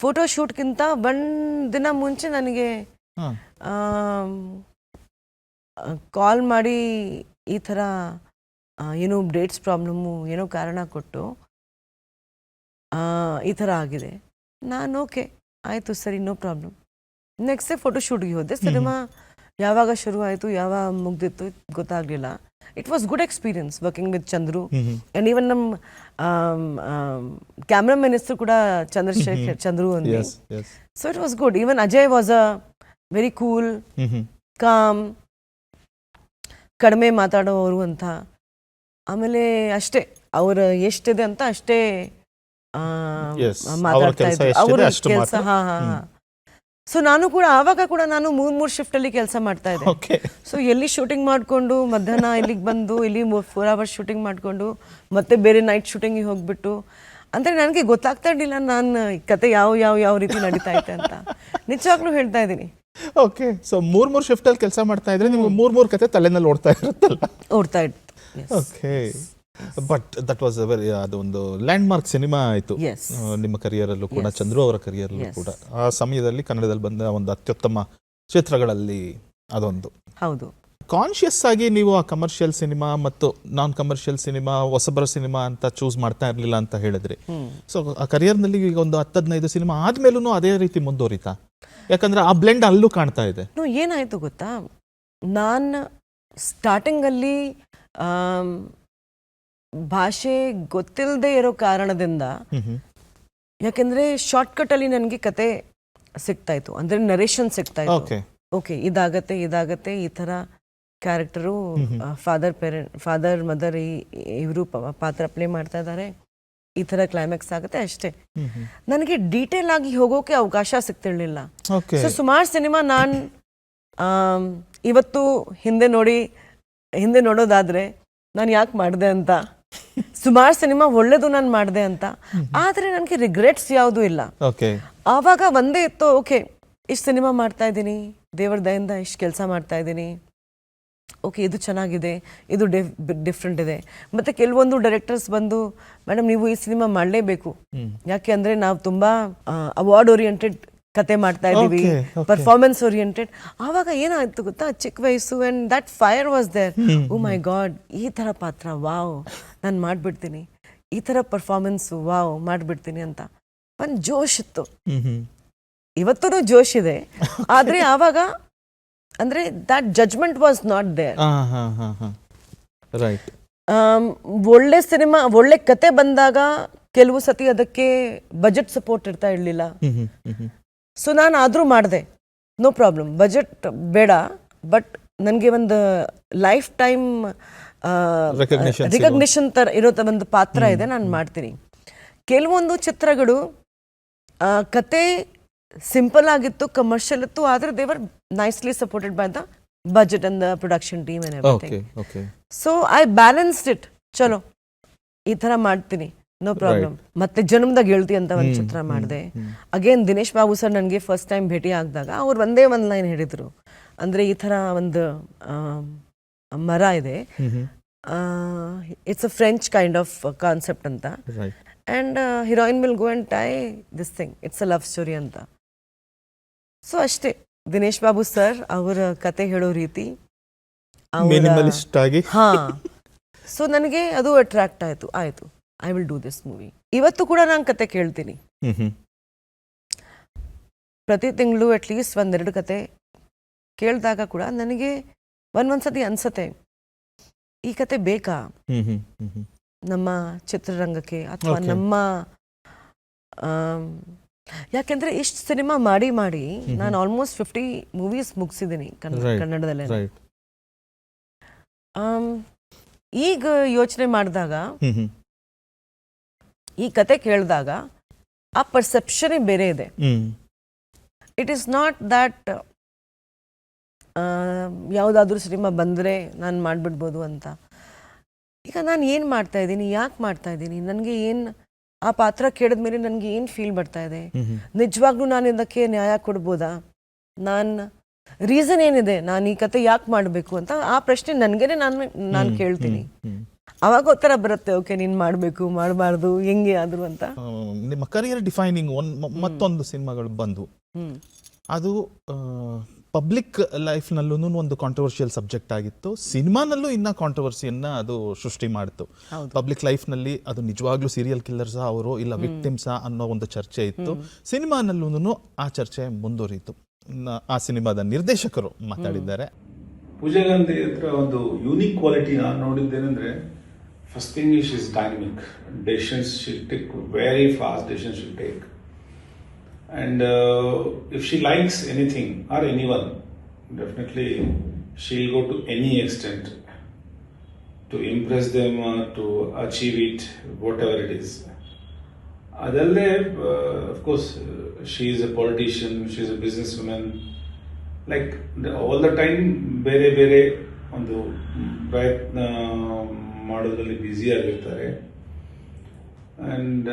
C: ಫೋಟೋ ಶೂಟ್ಗಿಂತ ಒಂದು ದಿನ ಮುಂಚೆ ನನಗೆ ಕಾಲ್ ಮಾಡಿ ಈ ಥರ ಏನೋ ಡೇಟ್ಸ್ ಪ್ರಾಬ್ಲಮ್ಮು ಏನೋ ಕಾರಣ ಕೊಟ್ಟು ಈ ಥರ ಆಗಿದೆ. ನಾನು ಓಕೆ ಆಯಿತು ಸರಿ, no problem. Next day photo ಶೂಟ್ಗೆ ಹೋದೆ. ಸಿನಿಮಾ ಯಾವಾಗ ಶುರು ಆಯಿತು ಯಾವಾಗ ಮುಗ್ದಿತ್ತು ಗೊತ್ತಾಗಲಿಲ್ಲ. It was good experience working with Chandru. And even ನಮ್ಮ ಕ್ಯಾಮ್ರಾಮನ್ ಹೆಸರು ಕೂಡ ಚಂದ್ರು ಅಂದೆ. So it was good. Even Ajay was a very cool, calm, ಕಡಿಮೆ ಮಾತಾಡೋರು ಅಂತ. ಆಮೇಲೆ ಅಷ್ಟೇ ಅವ್ರ ಎಷ್ಟಿದೆ ಅಂತ ಅಷ್ಟೇ ಮಾತಾಡ್ತಾ ಇದ್ರು ಅವ್ರ ಕೆಲಸ. ಸೊ ನಾನು ಕೂಡ ಆವಾಗ ಕೂಡ ನಾನು 3 ಶಿಫ್ಟಲ್ಲಿ ಕೆಲಸ ಮಾಡ್ತಾ ಇದ್ದೆ. ಸೊ ಎಲ್ಲಿ ಶೂಟಿಂಗ್ ಮಾಡಿಕೊಂಡು ಮಧ್ಯಾಹ್ನ ಇಲ್ಲಿಗೆ ಬಂದು ಇಲ್ಲಿ 4 hours ಶೂಟಿಂಗ್ ಮಾಡಿಕೊಂಡು ಮತ್ತೆ ಬೇರೆ ನೈಟ್ ಶೂಟಿಂಗಿಗೆ ಹೋಗ್ಬಿಟ್ಟು, ಅಂದರೆ ನನಗೆ ಗೊತ್ತಾಗ್ತಾ ಇರಲಿಲ್ಲ ನಾನು ಕತೆ ಯಾವ ರೀತಿ ನಡೀತಾ ಐತೆ ಅಂತ. ನಿಜವಾಗ್ಲೂ ಹೇಳ್ತಾ ಇದ್ದೀನಿ.
B: ಓಕೆ, ಸೊ 3 ಶಿಫ್ಟಲ್ಲಿ ಕೆಲಸ ಮಾಡ್ತಾ ಇದ್ರೆ ನಿಮ್ಗೆ 3 ಕತೆ ತಲೆನಲ್ಲಿ ಓಡ್ತಾ
C: ಇತ್ತು.
B: Okay, but that was very ಅದೊಂದು ಲ್ಯಾಂಡ್ ಮಾರ್ಕ್ ಸಿನಿಮಾ ಆಯಿತು ನಿಮ್ಮ ಕರಿಯರಲ್ಲೂ ಕೂಡ, ಚಂದ್ರು ಅವರ ಕರಿಯರಲ್ಲೂ ಕೂಡ. ಆ ಸಮಯದಲ್ಲಿ ಕನ್ನಡದಲ್ಲಿ ಬಂದ ಒಂದು ಅತ್ಯುತ್ತಮ ಚಿತ್ರಗಳಲ್ಲಿ ಅದೊಂದು.
C: ಹೌದು.
B: ಕಾನ್ಷಿಯಸ್ ಆಗಿ ನೀವು ಆ ಕಮರ್ಷಿಯಲ್ ಸಿನಿಮಾ ಮತ್ತು ನಾನ್ ಕಮರ್ಷಿಯಲ್ ಸಿನಿಮಾ, ಹೊಸಬರ ಸಿನಿಮಾ ಅಂತ ಚೂಸ್ ಮಾಡ್ತಾ ಇರಲಿಲ್ಲ ಅಂತ ಹೇಳಿದ್ರಿ. ಸೊ ಆ ಕರಿಯರ್ನಲ್ಲಿ ಈಗ ಒಂದು 10-15 ಸಿನಿಮಾ ಆದ್ಮೇಲೂ ಅದೇ ರೀತಿ ಮುಂದುವರಿತಾ? ಯಾಕಂದ್ರೆ ಆ ಬ್ಲೆಂಡ್ ಅಲ್ಲೂ ಕಾಣ್ತಾ ಇದೆ.
C: ಏನಾಯ್ತು ಗೊತ್ತಾ, ನಾನು ಸ್ಟಾರ್ಟಿಂಗಲ್ಲಿ ಭಾಷೆ ಗೊತ್ತಿಲ್ಲದೆ ಇರೋ ಕಾರಣದಿಂದ, ಯಾಕೆಂದ್ರೆ ಶಾರ್ಟ್ಕಟ್ ಅಲ್ಲಿ ನನಗೆ ಕತೆ ಸಿಗ್ತಾ ಇತ್ತು, ಅಂದ್ರೆ ನರೇಷನ್ ಸಿಗ್ತಾ ಇತ್ತು. ಓಕೆ, ಇದಾಗತ್ತೆ ಈ ತರ ಕ್ಯಾರೆಕ್ಟರು, ಫಾದರ್ ಮದರ್ ಇವರು ಪಾತ್ರ ಪ್ಲೇ ಮಾಡ್ತಾ ಇದ್ದಾರೆ, ಈ ತರ ಕ್ಲೈಮ್ಯಾಕ್ಸ್ ಆಗುತ್ತೆ ಅಷ್ಟೇ. ನನಗೆ ಡೀಟೇಲ್ ಆಗಿ ಹೋಗೋಕೆ ಅವಕಾಶ ಸಿಗ್ತಿರ್ಲಿಲ್ಲ. ಸೊ ಸುಮಾರು ಸಿನಿಮಾ ನಾನು ಇವತ್ತು ಹಿಂದೆ ನೋಡೋದಾದ್ರೆ ನಾನು ಯಾಕೆ ಮಾಡಿದೆ ಅಂತ, ಸುಮಾರು ಸಿನಿಮಾ ಒಳ್ಳೇದು ನಾನು ಮಾಡಿದೆ ಅಂತ, ಆದರೆ ನನಗೆ ರಿಗ್ರೆಟ್ಸ್ ಯಾವುದೂ ಇಲ್ಲ. ಆವಾಗ ಒಂದೇ ಇತ್ತು, ಓಕೆ ಇಷ್ಟು ಸಿನಿಮಾ ಮಾಡ್ತಾ ಇದ್ದೀನಿ, ದೇವರ ದಯಿಂದ ಇಷ್ಟು ಕೆಲಸ ಮಾಡ್ತಾ ಇದ್ದೀನಿ, ಓಕೆ ಇದು ಚೆನ್ನಾಗಿದೆ, ಇದು ಡಿಫ್ರೆಂಟ್ ಇದೆ. ಮತ್ತು ಕೆಲವೊಂದು ಡೈರೆಕ್ಟರ್ಸ್ ಬಂದು, ಮೇಡಮ್ ನೀವು ಈ ಸಿನಿಮಾ ಮಾಡಲೇಬೇಕು, ಯಾಕೆ ಅಂದರೆ ನಾವು ತುಂಬ ಅವಾರ್ಡ್ ಓರಿಯೆಂಟೆಡ್ ಕತೆ ಮಾಡ್ತಾ ಇದ್ದೀವಿ, ಪರ್ಫಾರ್ಮೆನ್ಸ್ ಓರಿಯೆಂಟೆಡ್. ಆವಾಗ ಏನಾಯ್ತು ಗೊತ್ತಾ, ಚಿಕ್ಕ ವಯಸ್ಸು, and that fire was there. Oh my God, ಈ ಥರ ಪಾತ್ರ ವಾವ್ ನಾನು ಮಾಡಿಬಿಡ್ತೀನಿ, ಈ ಥರ ಪರ್ಫಾರ್ಮೆನ್ಸು ವಾವ್ ಮಾಡಿಬಿಡ್ತೀನಿ ಅಂತ ಒಂದು ಜೋಶ್ ಇತ್ತು. ಇವತ್ತೂ ಜೋಶ್ ಇದೆ, ಆದರೆ ಆವಾಗ ಅಂದರೆ that judgment was not there. ಒಳ್ಳೆ ಸಿನಿಮಾ, ಒಳ್ಳೆ ಕತೆ ಬಂದಾಗ ಕೆಲವು ಸತಿ ಅದಕ್ಕೆ ಬಜೆಟ್ ಸಪೋರ್ಟ್ ಇರ್ತಾ ಇರಲಿಲ್ಲ. ಸೊ ನಾನು ಆದರೂ ಮಾಡಿದೆ, ನೋ ಪ್ರಾಬ್ಲಮ್, ಬಜೆಟ್ ಬೇಡ, ಬಟ್ ನನಗೆ ಒಂದು ಲೈಫ್ ಟೈಮ್ ರಿಕಗ್ನಿಷನ್ ತರ ಇರೋ ಒಂದು ಪಾತ್ರ ಇದೆ, ನಾನು ಮಾಡ್ತೀನಿ. ಕೆಲವೊಂದು ಚಿತ್ರಗಳು ಕತೆ ಸಿಂಪಲ್ ಆಗಿತ್ತು, ಕಮರ್ಷಿಯಲ್ ಇತ್ತು, ಆದರೆ they were nicely supported by the budget and the production team and everything. So I balanced it, ಚಲೋ ಈ ಥರ ಮಾಡ್ತೀನಿ, ನೋ ಪ್ರಾಬ್ಲಮ್. ಮತ್ತೆ ಜನ್ಮದ ಗೆಳತಿ ಅಂತ ಒಂದು ಚಿತ್ರ ಮಾಡಿದೆ. ಅಗೇನ್ ದಿನೇಶ್ ಬಾಬು ಸರ್ ನನಗೆ ಫಸ್ಟ್ ಟೈಮ್ ಭೇಟಿ ಆಗಿದಾಗ ಅವ್ರು ಒಂದೇ ಒಂದು ಲೈನ್ ಹೇಳಿದ್ರು, ಅಂದರೆ ಈ ಥರ ಒಂದು ಮರ ಇದೆ, it's a French kind of concept ಅಂತ, and heroine will go and tie this thing, it's a love story ಅಂತ. ಸೊ ಅಷ್ಟೇ, ದಿನೇಶ್ ಬಾಬು ಸರ್ ಅವರ ಕತೆ ಹೇಳೋ ರೀತಿ, ಸೊ ನನಗೆ ಅದು ಅಟ್ರಾಕ್ಟ್ ಆಯಿತು, I will do this movie. ಇವತ್ತು ಕೂಡ ನಾನು ಕತೆ ಕೇಳ್ತೀನಿ, ಪ್ರತಿ ತಿಂಗಳು ಅಟ್ಲೀಸ್ಟ್ 1-2 ಕತೆ ಕೇಳಿದಾಗ ಕೂಡ ನನಗೆ ಒಂದ್ಸತಿ ಅನ್ಸತ್ತೆ, ಈ ಕತೆ ಬೇಕಾ ನಮ್ಮ ಚಿತ್ರರಂಗಕ್ಕೆ ಅಥವಾ ನಮ್ಮ, ಯಾಕೆಂದ್ರೆ ಇಷ್ಟು ಸಿನಿಮಾ ಮಾಡಿ ನಾನು ಆಲ್ಮೋಸ್ಟ್ 50 ಮೂವೀಸ್ ಮುಗಿಸಿದ್ದೀನಿ ಕನ್ನಡದಲ್ಲೇ. ಈಗ ಯೋಚನೆ ಮಾಡಿದಾಗ, ಈ ಕತೆ ಕೇಳಿದಾಗ ಆ ಪರ್ಸೆಪ್ಷನೇ ಬೇರೆ ಇದೆ. ಇಟ್ ಈಸ್ ನಾಟ್ ದ್ಯಾಟ್ ಯಾವುದಾದ್ರೂ ಸಿನಿಮಾ ಬಂದರೆ ನಾನು ಮಾಡಿಬಿಡ್ಬೋದು ಅಂತ. ಈಗ ನಾನು ಏನು ಮಾಡ್ತಾ ಇದ್ದೀನಿ, ಯಾಕೆ ಮಾಡ್ತಾ ಇದ್ದೀನಿ, ನನಗೆ ಏನು ಆ ಪಾತ್ರ ಕೇಳಿದ್ಮೇಲೆ ನನಗೆ ಏನು ಫೀಲ್ ಬರ್ತಾ ಇದೆ, ನಿಜವಾಗ್ಲೂ ನಾನು ಇದಕ್ಕೆ ನ್ಯಾಯ ಕೊಡ್ಬೋದಾ, ರೀಸನ್ ಏನಿದೆ, ನಾನು ಈ ಕತೆ ಯಾಕೆ ಮಾಡಬೇಕು ಅಂತ ಆ ಪ್ರಶ್ನೆ ನನಗೇನೆ ನಾನು ಕೇಳ್ತೀನಿ. ಅವಾಗ ಉತ್ತರ ಬರುತ್ತೆ, ಓಕೆ ನೀನು ಮಾಡಬೇಕು ಮಾಡಬಾರ್ದು ಹೆಂಗೆ ಆದ್ರು ಅಂತ.
B: ನಿಮ್ಮ ಕರಿಯರ್ ಡಿಫೈನಿಂಗ್ ಮತ್ತೊಂದು ಸಿನಿಮಾಗಳು ಬಂದು ಅದು ಪಬ್ಲಿಕ್ ಲೈಫ್ನಲ್ಲೂ ಒಂದು ಕಾಂಟ್ರವರ್ಷಿಯಲ್ ಸಬ್ಜೆಕ್ಟ್ ಆಗಿತ್ತು, ಸಿನಿಮಾನಲ್ಲೂ ಇನ್ನ ಕಾಂಟ್ರವರ್ಸಿಯನ್ನ ಅದು ಸೃಷ್ಟಿ ಮಾಡಿತು. ಪಬ್ಲಿಕ್ ಲೈಫ್ನಲ್ಲಿ ಅದು ನಿಜವಾಗ್ಲೂ ಸೀರಿಯಲ್ ಕಿಲ್ಲರ್ಸಾ ಅವರು ಇಲ್ಲ ವಿಕ್ಟಿಮ್ಸಾ ಅನ್ನೋ ಒಂದು ಚರ್ಚೆ ಇತ್ತು, ಸಿನಿಮಾನಲ್ಲೂ ಆ ಚರ್ಚೆ ಮುಂದುವರಿಯಿತು. ಆ ಸಿನಿಮಾದ ನಿರ್ದೇಶಕರು ಮಾತಾಡಿದ್ದಾರೆ.
E: ಪೂಜಾ ಗಾಂಧಿ ಹತ್ರ ಒಂದು ಯೂನಿಕ್ ಕ್ವಾಲಿಟಿ ನಾನು ನೋಡಿದ್ದೇನೆಂದ್ರೆ, first thing is is dynamic decisions she'll take, very fast decisions she'll take. And if she likes anything or anyone, definitely she'll go to any extent to impress them, to achieve it, whatever it is. Adalde, of course, she is a politician, she is a businesswoman. Like all the time, ಬೇರೆ ಒಂದು ಪ್ರಯತ್ನ ಮಾಡೋದ್ರಲ್ಲಿ ಬ್ಯುಸಿ ಆಗಿರ್ತಾರೆ. And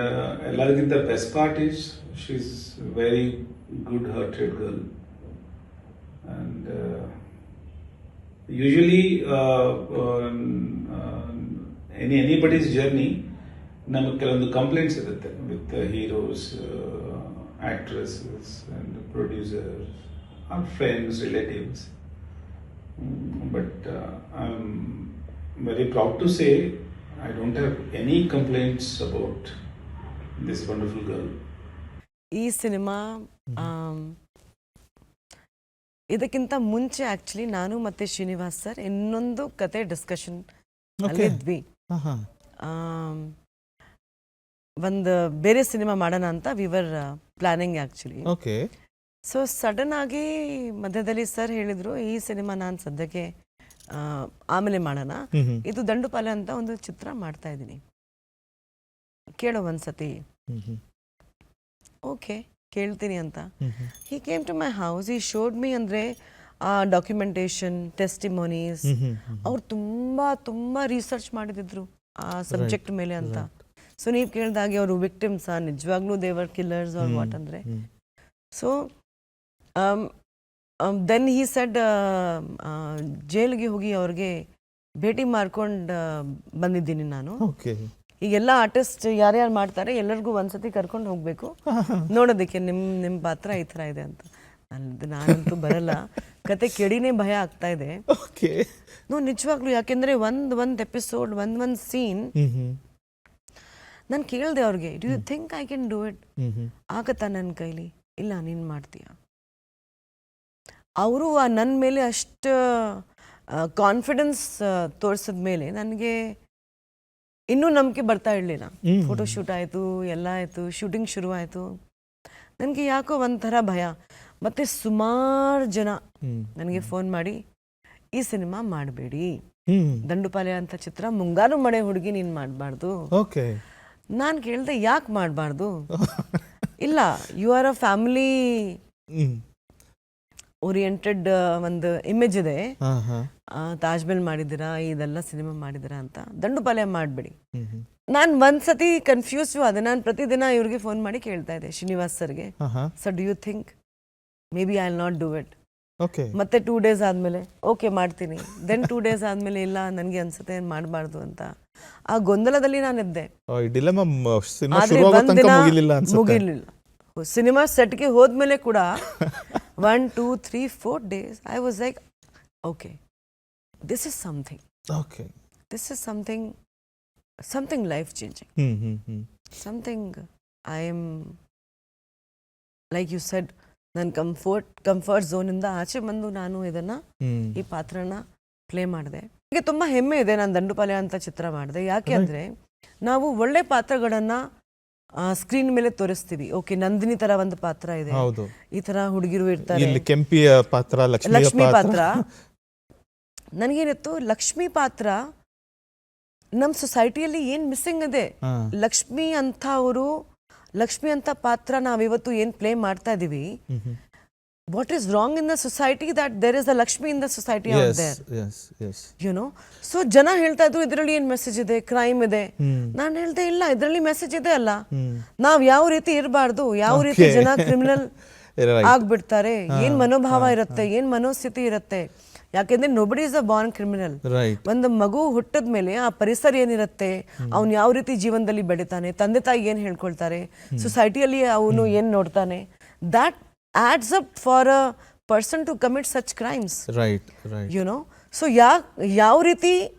E: ಎಲ್ಲದಕ್ಕಿಂತ best part is she is very good hearted girl. And usually anybody's journey, ನಮಗೆ ಕೆಲವೊಂದು ಕಂಪ್ಲೇಂಟ್ಸ್ ಇರುತ್ತೆ with heroes, actresses and producers, or friends, relatives. But I am very proud to say I don't have any complaints about this wonderful girl.
C: ಈ ಸಿನಿಮಾ ಇದಕ್ಕಿಂತ ಮುಂಚೆ ಆಕ್ಚುಲಿ ನಾನು ಮತ್ತೆ ಶ್ರೀನಿವಾಸ್ ಸರ್ ಇನ್ನೊಂದು ಕತೆ ಡಿಸ್ಕಷನ್ ಅಲ್ಲಿದ್ವಿ. ಒಂದು ಬೇರೆ ಸಿನಿಮಾ ಮಾಡೋಣ ಅಂತ ವಿವರ್ ಪ್ಲಾನಿಂಗ್ ಆಕ್ಚುಲಿ. ಸೊ ಸಡನ್ ಆಗಿ ಮಧ್ಯದಲ್ಲಿ ಸರ್ ಹೇಳಿದ್ರು, ಈ ಸಿನಿಮಾ ನಾನು ಸದ್ಯಕ್ಕೆ ಆಮೇಲೆ ಮಾಡೋಣ, ಇದು ದಂಡುಪಾಲೆ ಅಂತ ಒಂದು ಚಿತ್ರ ಮಾಡ್ತಾ ಇದ್ದೀನಿ, ಕೇಳೋ ಒಂದ್ಸತಿ. ಓಕೆ ಕೇಳ್ತೀನಿ ಅಂತ. He came to my house, he showed me, ಅಂದರೆ ಡಾಕ್ಯುಮೆಂಟೇಶನ್, ಟೆಸ್ಟಿಮೋನೀಸ್. ಅವ್ರು ತುಂಬಾ ತುಂಬಾ ರಿಸರ್ಚ್ ಮಾಡಿದ್ರು ಆ ಸಬ್ಜೆಕ್ಟ್ ಮೇಲೆ ಅಂತ. ಸೊ ನೀವು ಕೇಳಿದಾಗೆ ಅವರು ವಿಕ್ಟಿಮ್ಸಾ, ನಿಜವಾಗ್ಲೂ ದೇವರ್ ಕಿಲ್ಲರ್ಸ್ ಆರ್ ವಾಟ್ ಅಂದರೆ. ಸೊ ದೆನ್ ಹಿ ಸೆಡ್, ಜೈಲ್ಗೆ ಹೋಗಿ ಅವ್ರಿಗೆ ಭೇಟಿ ಮಾಡ್ಕೊಂಡು ಬಂದಿದ್ದೀನಿ ನಾನು. ಈಗೆಲ್ಲ ಆರ್ಟಿಸ್ಟ್ ಯಾರ್ಯಾರು ಮಾಡ್ತಾರೆ ಎಲ್ಲರಿಗೂ ಒಂದ್ಸತಿ ಕರ್ಕೊಂಡು ಹೋಗ್ಬೇಕು ನೋಡೋದಕ್ಕೆ, ನಿಮ್ಮ ಪಾತ್ರ ಈ ಥರ ಇದೆ ಅಂತ. ನಾನಂತೂ ಬರಲ್ಲ, ಕತೆ ಕೇಳಿನೇ ಭಯ ಆಗ್ತಾ ಇದೆ. ನಿಜವಾಗ್ಲೂ, ಯಾಕೆಂದ್ರೆ ಒಂದ್ ಎಪಿಸೋಡ್, ಒಂದ್ ಸೀನ್ ನಾನು ಕೇಳಿದೆ ಅವ್ರಿಗೆ, do you think I can do it, ಆಗತ್ತಾ ನನ್ನ ಕೈಲಿ? ಇಲ್ಲ, ನೀನು ಮಾಡ್ತೀಯ. ಅವರು ನನ್ನ ಮೇಲೆ ಅಷ್ಟು ಕಾನ್ಫಿಡೆನ್ಸ್ ತೋರಿಸಿದ ಮೇಲೆ ನನಗೆ ಇನ್ನೂ ನಂಬಿಕೆ ಬರ್ತಾ ಇರಲಿಲ್ಲ. ಫೋಟೋ ಶೂಟ್ ಆಯಿತು, ಎಲ್ಲ ಆಯಿತು, ಶೂಟಿಂಗ್ ಶುರು ಆಯಿತು. ನನಗೆ ಯಾಕೋ ಒಂಥರ ಭಯ. ಮತ್ತು ಸುಮಾರು ಜನ ನನಗೆ ಫೋನ್ ಮಾಡಿ, ಈ ಸಿನಿಮಾ ಮಾಡಬೇಡಿ, ದಂಡುಪಾಲೆ ಅಂತ ಚಿತ್ರ, ಮುಂಗಾರು ಮಳೆ ಹುಡುಗಿ ನೀನು ಮಾಡಬಾರ್ದು. ನಾನು ಕೇಳಿದೆ, ಯಾಕೆ ಮಾಡಬಾರ್ದು? ಇಲ್ಲ, you are a family oriented ಒಂದು ಇಮೇಜ್ ಇದೆ, ತಾಜ್ ಮಹಲ್ ಮಾಡಿದ್ದೀರಾ, ಇದೆಲ್ಲ ಸಿನಿಮಾ ಮಾಡಿದ್ದೀರಾ ಅಂತ, ದಂಡುಪಾಲೆ ಮಾಡಬೇಡಿ. ನಾನು ಒಂದ್ಸತಿ ಕನ್ಫ್ಯೂಸ್ ಅದೇ. ನಾನು ಪ್ರತಿದಿನ ಇವ್ರಿಗೆ ಫೋನ್ ಮಾಡಿ ಕೇಳ್ತಾ ಇದ್ದೆ, ಶ್ರೀನಿವಾಸ್ ಸರ್ಗೆ, sir do you think maybe I will not do it? ಮತ್ತೆ 2 days ಆದಮೇಲೆ ಓಕೆ ಮಾಡ್ತೀನಿ, ದೆನ್ 2 days ಆದಮೇಲೆ ಇಲ್ಲ ನನಗೆ ಅನ್ಸುತ್ತೆ ಮಾಡಬಾರ್ದು ಅಂತ. ಆ ಗೊಂದಲದಲ್ಲಿ ನಾನಿದ್ದೆ. ಮುಗಿಲಿಲ್ಲ. ಸಿನಿಮಾ ಸೆಟ್ಗೆ ಹೋದ್ಮೇಲೆ ಕೂಡ 1, 2, 3, 4 days I was like, okay, this is something. This is something life changing. Something I am, like you said, ನನ್ನ ಕಂಫರ್ಟ್ ಝೋನ್ ಇಂದ ಆಚೆ ಬಂದು ನಾನು ಇದನ್ನ, ಈ ಪಾತ್ರನ ಪ್ಲೇ ಮಾಡಿದೆ. ಈಗ ತುಂಬಾ ಹೆಮ್ಮೆ ಇದೆ ನಾನು ದಂಡುಪಾಲೆ ಅಂತ ಚಿತ್ರ ಮಾಡಿದೆ. ಯಾಕೆ ಅಂದ್ರೆ ನಾವು ಒಳ್ಳೆ ಪಾತ್ರಗಳನ್ನ ಸ್ಕ್ರೀನ್ ಮೇಲೆ ತೋರಿಸ್ತೀವಿ. ಓಕೆ, ನಂದಿನಿ ತರ ಒಂದು ಪಾತ್ರ ಇದೆ, ಈ ತರ ಹುಡುಗಿರು ಇರ್ತಾರೆ,
B: ಕೆಂಪಿಯ ಪಾತ್ರ,
C: ಲಕ್ಷ್ಮಿ ಪಾತ್ರ. ನನಗೇನಿತ್ತು, ಲಕ್ಷ್ಮಿ ಪಾತ್ರ ನಮ್ಮ ಸೊಸೈಟಿಯಲ್ಲಿ ಏನ್ ಮಿಸ್ಸಿಂಗ್ ಇದೆ. ಲಕ್ಷ್ಮಿ ಅಂತ ಪಾತ್ರ ನಾವಿವತ್ತು ಏನ್ ಪ್ಲೇ ಮಾಡ್ತಾ ಇದೀವಿ, what is wrong in the society, that there is a Lakshmi in the society out there.
B: yes.
C: So ಜನ ಹೇಳ್ತಾ ಇದ್ರು ಇದರಲ್ಲಿ ಏನ್ ಮೆಸೇಜ್ ಇದೆ, ಕ್ರೈಮ್ ಇದೆ. ನಾನು ಹೇಳ್ದೆ ಇಲ್ಲ, ಇದರಲ್ಲಿ ಮೆಸೇಜ್ ಇದೆ ಅಲ್ಲ. ನಾವ್ ಯಾವ ರೀತಿ ಇರಬಾರ್ದು, ಯಾವ ರೀತಿ ಜನ ಕ್ರಿಮಿನಲ್ ಆಗ್ಬಿಡ್ತಾರೆ, ಏನ್ ಮನೋಭಾವ ಇರುತ್ತೆ, ಏನ್ ಮನೋಸ್ಥಿತಿ ಇರುತ್ತೆ. ಯಾಕೆಂದ್ರೆ nobody is a Born criminal. ಒಂದು ಮಗು ಹುಟ್ಟದ ಮೇಲೆ ಆ ಪರಿಸರ ಏನಿರುತ್ತೆ, ಅವ್ನು ಯಾವ ರೀತಿ ಜೀವನದಲ್ಲಿ ಬೆಳಿತಾನೆ, ತಂದೆ ತಾಯಿ ಏನ್ ಹೇಳ್ಕೊಳ್ತಾರೆ, ಸೊಸೈಟಿಯಲ್ಲಿ ಅವನು ಏನ್ ನೋಡ್ತಾನೆ, that adds up for a person to commit such crimes.
B: Right.
C: So ಯಾವ ರೀತಿ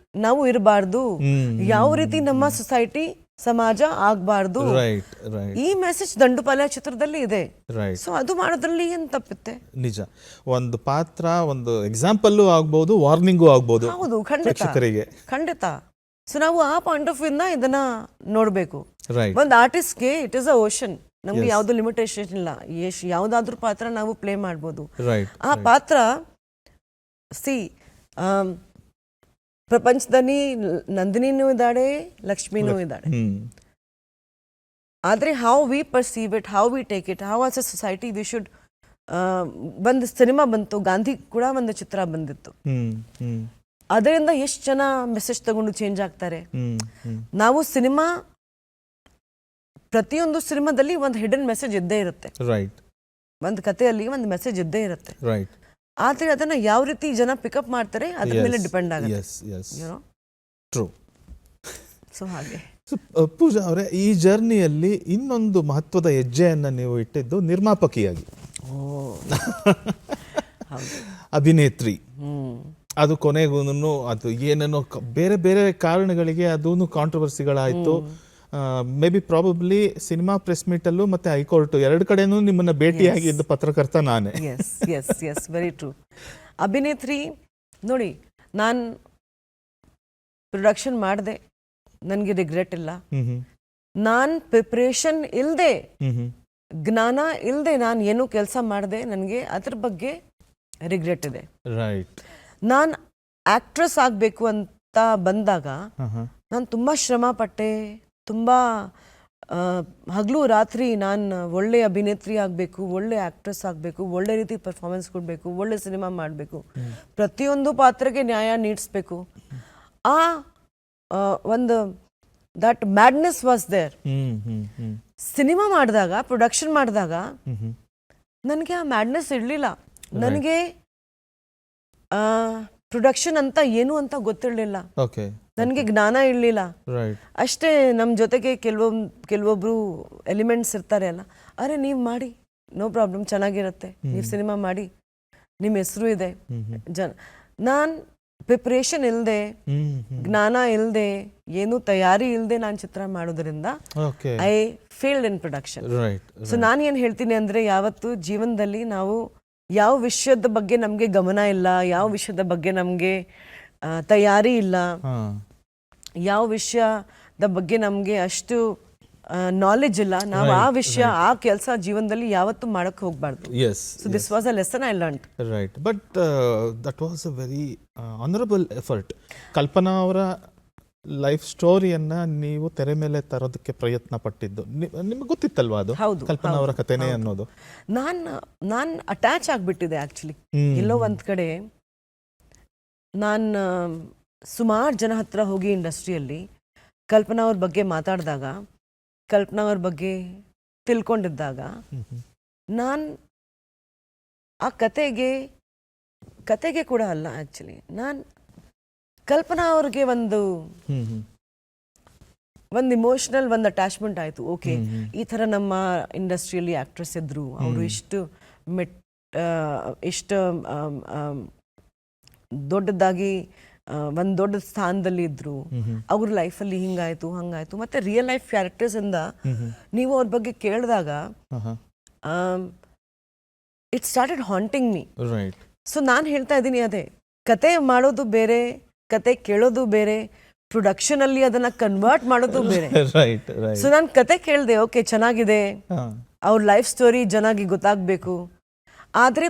C: ನಾವು ಇರಬಾರ್ದು, ಯಾವ ರೀತಿ ನಮ್ಮ ಸೊಸೈಟಿ ಸಮಾಜ ಆಗ್ಬಾರ್ದು, ಈ ಮೆಸೇಜ್ ದಂಡುಪಾಲ್ಯ ಚಿತ್ರದಲ್ಲಿ ಇದೆ. ಸೊ ಅದು ಮಾಡೋದ್ರಲ್ಲಿ ಏನ್ ತಪ್ಪಿತ್ತೆ?
B: ನಿಜ. ಒಂದು ಪಾತ್ರ, ಒಂದು ಎಕ್ಸಾಂಪಲ್ ಆಗ್ಬಹುದು, ವಾರ್ನಿಂಗು ಆಗ್ಬಹುದು.
C: ಹೌದು, ಖಂಡಿತ. ಸೊ ನಾವು ಆ ಪಾಯಿಂಟ್ ಆಫ್ ವ್ಯೂ ಇಂದ ಇದನ್ನ ನೋಡ್ಬೇಕು. ಒಂದು ಆರ್ಟಿಸ್ಟ್ಗೆ ಇಟ್ ಇಸ್ ಅ ಓಷನ್. ನಮ್ಗೆ ಯಾವ್ದು ಲಿಮಿಟೇಷನ್ ಇಲ್ಲ, ಯಾವ್ದಾದ್ರೂ ಪಾತ್ರ ನಾವು ಪ್ಲೇ ಮಾಡ್ಬೋದು. ಆ ಪಾತ್ರ ಪ್ರಪಂಚದಲ್ಲಿ ನಂದಿನಿನೂ ಇದ್ದಾಳೆ, ಲಕ್ಷ್ಮಿನೂ ಇದ್ದಾಳೆ. ಆದ್ರೆ how we perceive it, how we take it, how as a society we should. ಒಂದು ಸಿನಿಮಾ ಬಂತು, ಗಾಂಧಿ ಕೂಡ ಒಂದು ಚಿತ್ರ ಬಂದಿತ್ತು. ಅದರಿಂದ ಎಷ್ಟು ಜನ ಮೆಸೇಜ್ ತಗೊಂಡು ಚೇಂಜ್ ಆಗ್ತಾರೆ. ನಾವು ಸಿನಿಮಾ, ಪ್ರತಿಯೊಂದು ಸಿನಿಮಾದಲ್ಲಿ ಒಂದು ಹಿಡನ್ ಮೆಸೇಜ್ ಇದ್ದೇ ಇರುತ್ತೆ. ಒಂದು ಕಥೆಯಲ್ಲಿ ಒಂದು ಮೆಸೇಜ್ ಇದ್ದೇ ಇರುತ್ತೆ. ಆದ್ರೆ ಅದನ್ನ ಯಾವ ರೀತಿ ಜನ ಪಿಕಪ್ ಮಾಡ್ತಾರೆ ಅದ್ರ ಮೇಲೆ ಡಿಪೆಂಡ್ ಆಗುತ್ತೆ. ಸೊ ಹಾಗೆ
B: ಪೂಜಾ ಅವರೇ, ಈ ಜರ್ನಿಯಲ್ಲಿ ಇನ್ನೊಂದು ಮಹತ್ವದ ಹೆಜ್ಜೆಯನ್ನ ನೀವು ಇಟ್ಟಿದ್ದು ನಿರ್ಮಾಪಕಿಯಾಗಿ, ಅಭಿನೇತ್ರಿ. ಅದು ಕೊನೆಗೂ ಅದು ಏನೇನೋ ಬೇರೆ ಬೇರೆ ಕಾರಣಗಳಿಗೆ ಅದೂ ಕಾಂಟ್ರವರ್ಸಿಗಳಾಯಿತು. Maybe probably cinema press meet ಅಲ್ಲೂ ಮತ್ತೆ ಹೈಕೋರ್ಟ್ ಎರಡು ಕಡೆನೂ ನಿಮ್ಮನ್ನ ಭೇಟಿಯಾಗಿದ್ದ ಪತ್ರಕರ್ತ ನಾನೇ.
C: Yes very true. ಅಭಿನೇತ್ರಿ ನೋಡಿ, ನಾನು ಪ್ರೊಡಕ್ಷನ್ ಮಾಡಿದೆ, ನನಗೆ ರಿಗ್ರೆಟ್ ಇಲ್ಲ. ನಾನು ಪ್ರಿಪ್ರೇಷನ್ ಇಲ್ಲದೆ, ಜ್ಞಾನ ಇಲ್ಲದೆ ನಾನು ಏನೋ ಕೆಲಸ ಮಾಡಿದೆ, ನನಗೆ ಅದ್ರ ಬಗ್ಗೆ ರಿಗ್ರೆಟ್ ಇದೆ. ನಾನು ಆಕ್ಟ್ರೆಸ್ ಆಗಬೇಕು ಅಂತ ಬಂದಾಗ ನಾನು ತುಂಬ ಶ್ರಮ ಪಟ್ಟೆ, ತುಂಬ ಹಗಲು ರಾತ್ರಿ ನಾನು ಒಳ್ಳೆ ಅಭಿನೇತ್ರಿ ಆಗಬೇಕು, ಒಳ್ಳೆ ಆಕ್ಟ್ರೆಸ್ ಆಗಬೇಕು, ಒಳ್ಳೆ ರೀತಿ ಪರ್ಫಾರ್ಮೆನ್ಸ್ ಕೊಡಬೇಕು, ಒಳ್ಳೆ ಸಿನಿಮಾ ಮಾಡಬೇಕು, ಪ್ರತಿಯೊಂದು ಪಾತ್ರಕ್ಕೆ ನ್ಯಾಯ ನೀಡಿಸ್ಬೇಕು. ಆ ಒಂದು that madness was there. Cinema ಮಾಡಿದಾಗ, ಪ್ರೊಡಕ್ಷನ್ ಮಾಡಿದಾಗ ನನಗೆ ಆ ಮ್ಯಾಡ್ನೆಸ್ ಇರಲಿಲ್ಲ. ನನಗೆ ಪ್ರೊಡಕ್ಷನ್ ಅಂತ ಏನು ಅಂತ ಗೊತ್ತಿರಲಿಲ್ಲ, ನನಗೆ ಜ್ಞಾನ ಇರಲಿಲ್ಲ. ಅಷ್ಟೇ ನಮ್ಮ ಜೊತೆಗೆ ಕೆಲವೊಬ್ರು ಎಲಿಮೆಂಟ್ಸ್ ಇರ್ತಾರೆ ಅಲ್ಲ, ಅರೆ ನೀವು ಮಾಡಿ, ನೋ ಪ್ರಾಬ್ಲಮ್, ಚೆನ್ನಾಗಿರುತ್ತೆ, ನೀವು ಸಿನಿಮಾ ಮಾಡಿ, ನಿಮ್ಮ ಹೆಸರು ಇದೆ. ನಾನು ಪ್ರಿಪ್ರೇಷನ್ ಇಲ್ಲದೆ, ಜ್ಞಾನ ಇಲ್ಲದೆ, ಏನು ತಯಾರಿ ಇಲ್ಲದೆ ನಾನು ಚಿತ್ರ ಮಾಡೋದ್ರಿಂದ I failed in production. So ನಾನು ಏನು ಹೇಳ್ತೀನಿ ಅಂದರೆ, ಯಾವತ್ತು ಜೀವನದಲ್ಲಿ ನಾವು ಯಾವ ವಿಷಯದ ಬಗ್ಗೆ ನಮಗೆ ಗಮನ ಇಲ್ಲ, ಯಾವ ವಿಷಯದ ಬಗ್ಗೆ ನಮಗೆ ತಯಾರಿ ಇಲ್ಲ, ಯಾವ ವಿಷಯದ ಬಗ್ಗೆ ನಮಗೆ ಅಷ್ಟು ನಾಲೆಜ್ ಇಲ್ಲ, ನಾವು ಆ ವಿಷಯ, ಆ ಕೆಲಸ ಜೀವನದಲ್ಲಿ ಯಾವತ್ತೂ ಮಾಡಕ್ಕೆ ಹೋಗ್ಬಾರ್ದು. So this was a lesson I learned.
B: But that was a very honourable effort. Kalpana ಅವರ ಲೈಫ್ ಸ್ಟೋರಿಯನ್ನ ನೀವು ತೆರೆ ಮೇಲೆ ತರೋದಕ್ಕೆ ಪ್ರಯತ್ನ ಪಟ್ಟಿದ್ದು ನಿಮ್ಗೆ ಗೊತ್ತಿತ್ತಲ್ವಾ? ಅದು ಕಲ್ಪನಾ ಅವರ ಕಥೆನೇ ಅನ್ನೋದು.
C: ನಾನು ಅಟ್ಯಾಚ್ ಆಗಿಬಿಟ್ಟಿದೆ ಆ್ಯಕ್ಚುಲಿ. ಎಲ್ಲೋ ಒಂದು ಕಡೆ ನಾನು ಸುಮಾರು ಜನ ಹತ್ರ ಹೋಗಿ ಇಂಡಸ್ಟ್ರಿಯಲ್ಲಿ ಕಲ್ಪನಾ ಅವ್ರ ಬಗ್ಗೆ ಮಾತಾಡಿದಾಗ, ಕಲ್ಪನಾ ಅವ್ರ ಬಗ್ಗೆ ತಿಳ್ಕೊಂಡಿದ್ದಾಗ, ನಾನು ಆ ಕತೆಗೆ ಕೂಡ ಅಲ್ಲ ಆ್ಯಕ್ಚುಲಿ, ನಾನು ಕಲ್ಪನಾ ಅವ್ರಿಗೆ ಒಂದು ಇಮೋಷನಲ್ ಒಂದು ಅಟ್ಯಾಚ್ಮೆಂಟ್ ಆಯಿತು. ಓಕೆ, ಈ ಥರ ನಮ್ಮ ಇಂಡಸ್ಟ್ರಿಯಲ್ಲಿ ಆ್ಯಕ್ಟ್ರೆಸ್ ಇದ್ರು, ಅವರು ಇಷ್ಟು ದೊಡ್ಡದಾಗಿ ಒಂದು ದೊಡ್ಡ ಸ್ಥಾನದಲ್ಲಿ ಇದ್ರು, ಅವ್ರ ಲೈಫಲ್ಲಿ ಹಿಂಗಾಯ್ತು ಹಂಗಾಯ್ತು. ಮತ್ತೆ ರಿಯಲ್ ಲೈಫ್ ಕ್ಯಾರೆಕ್ಟರ್ಸ್ ಇಂದ ನೀವು ಅವ್ರ ಬಗ್ಗೆ ಕೇಳಿದಾಗ it started haunting me. So ನಾನು ಹೇಳ್ತಾ ಇದ್ದೀನಿ, ಅದೇ ಕತೆ ಮಾಡೋದು ಬೇರೆ, ಕತೆ ಕೇಳೋದು ಬೇರೆ, ಪ್ರೊಡಕ್ಷನ್ ಅಲ್ಲಿ ಅದನ್ನ ಕನ್ವರ್ಟ್ ಮಾಡೋದು ಬೇರೆ. ಸೊ ನಾನು ಕತೆ ಕೇಳಿದೆ, ಓಕೆ ಚೆನ್ನಾಗಿದೆ, ಅವ್ರ ಲೈಫ್ ಸ್ಟೋರಿ ಚೆನ್ನಾಗಿ ಗೊತ್ತಾಗ್ಬೇಕು, ಆದ್ರೆ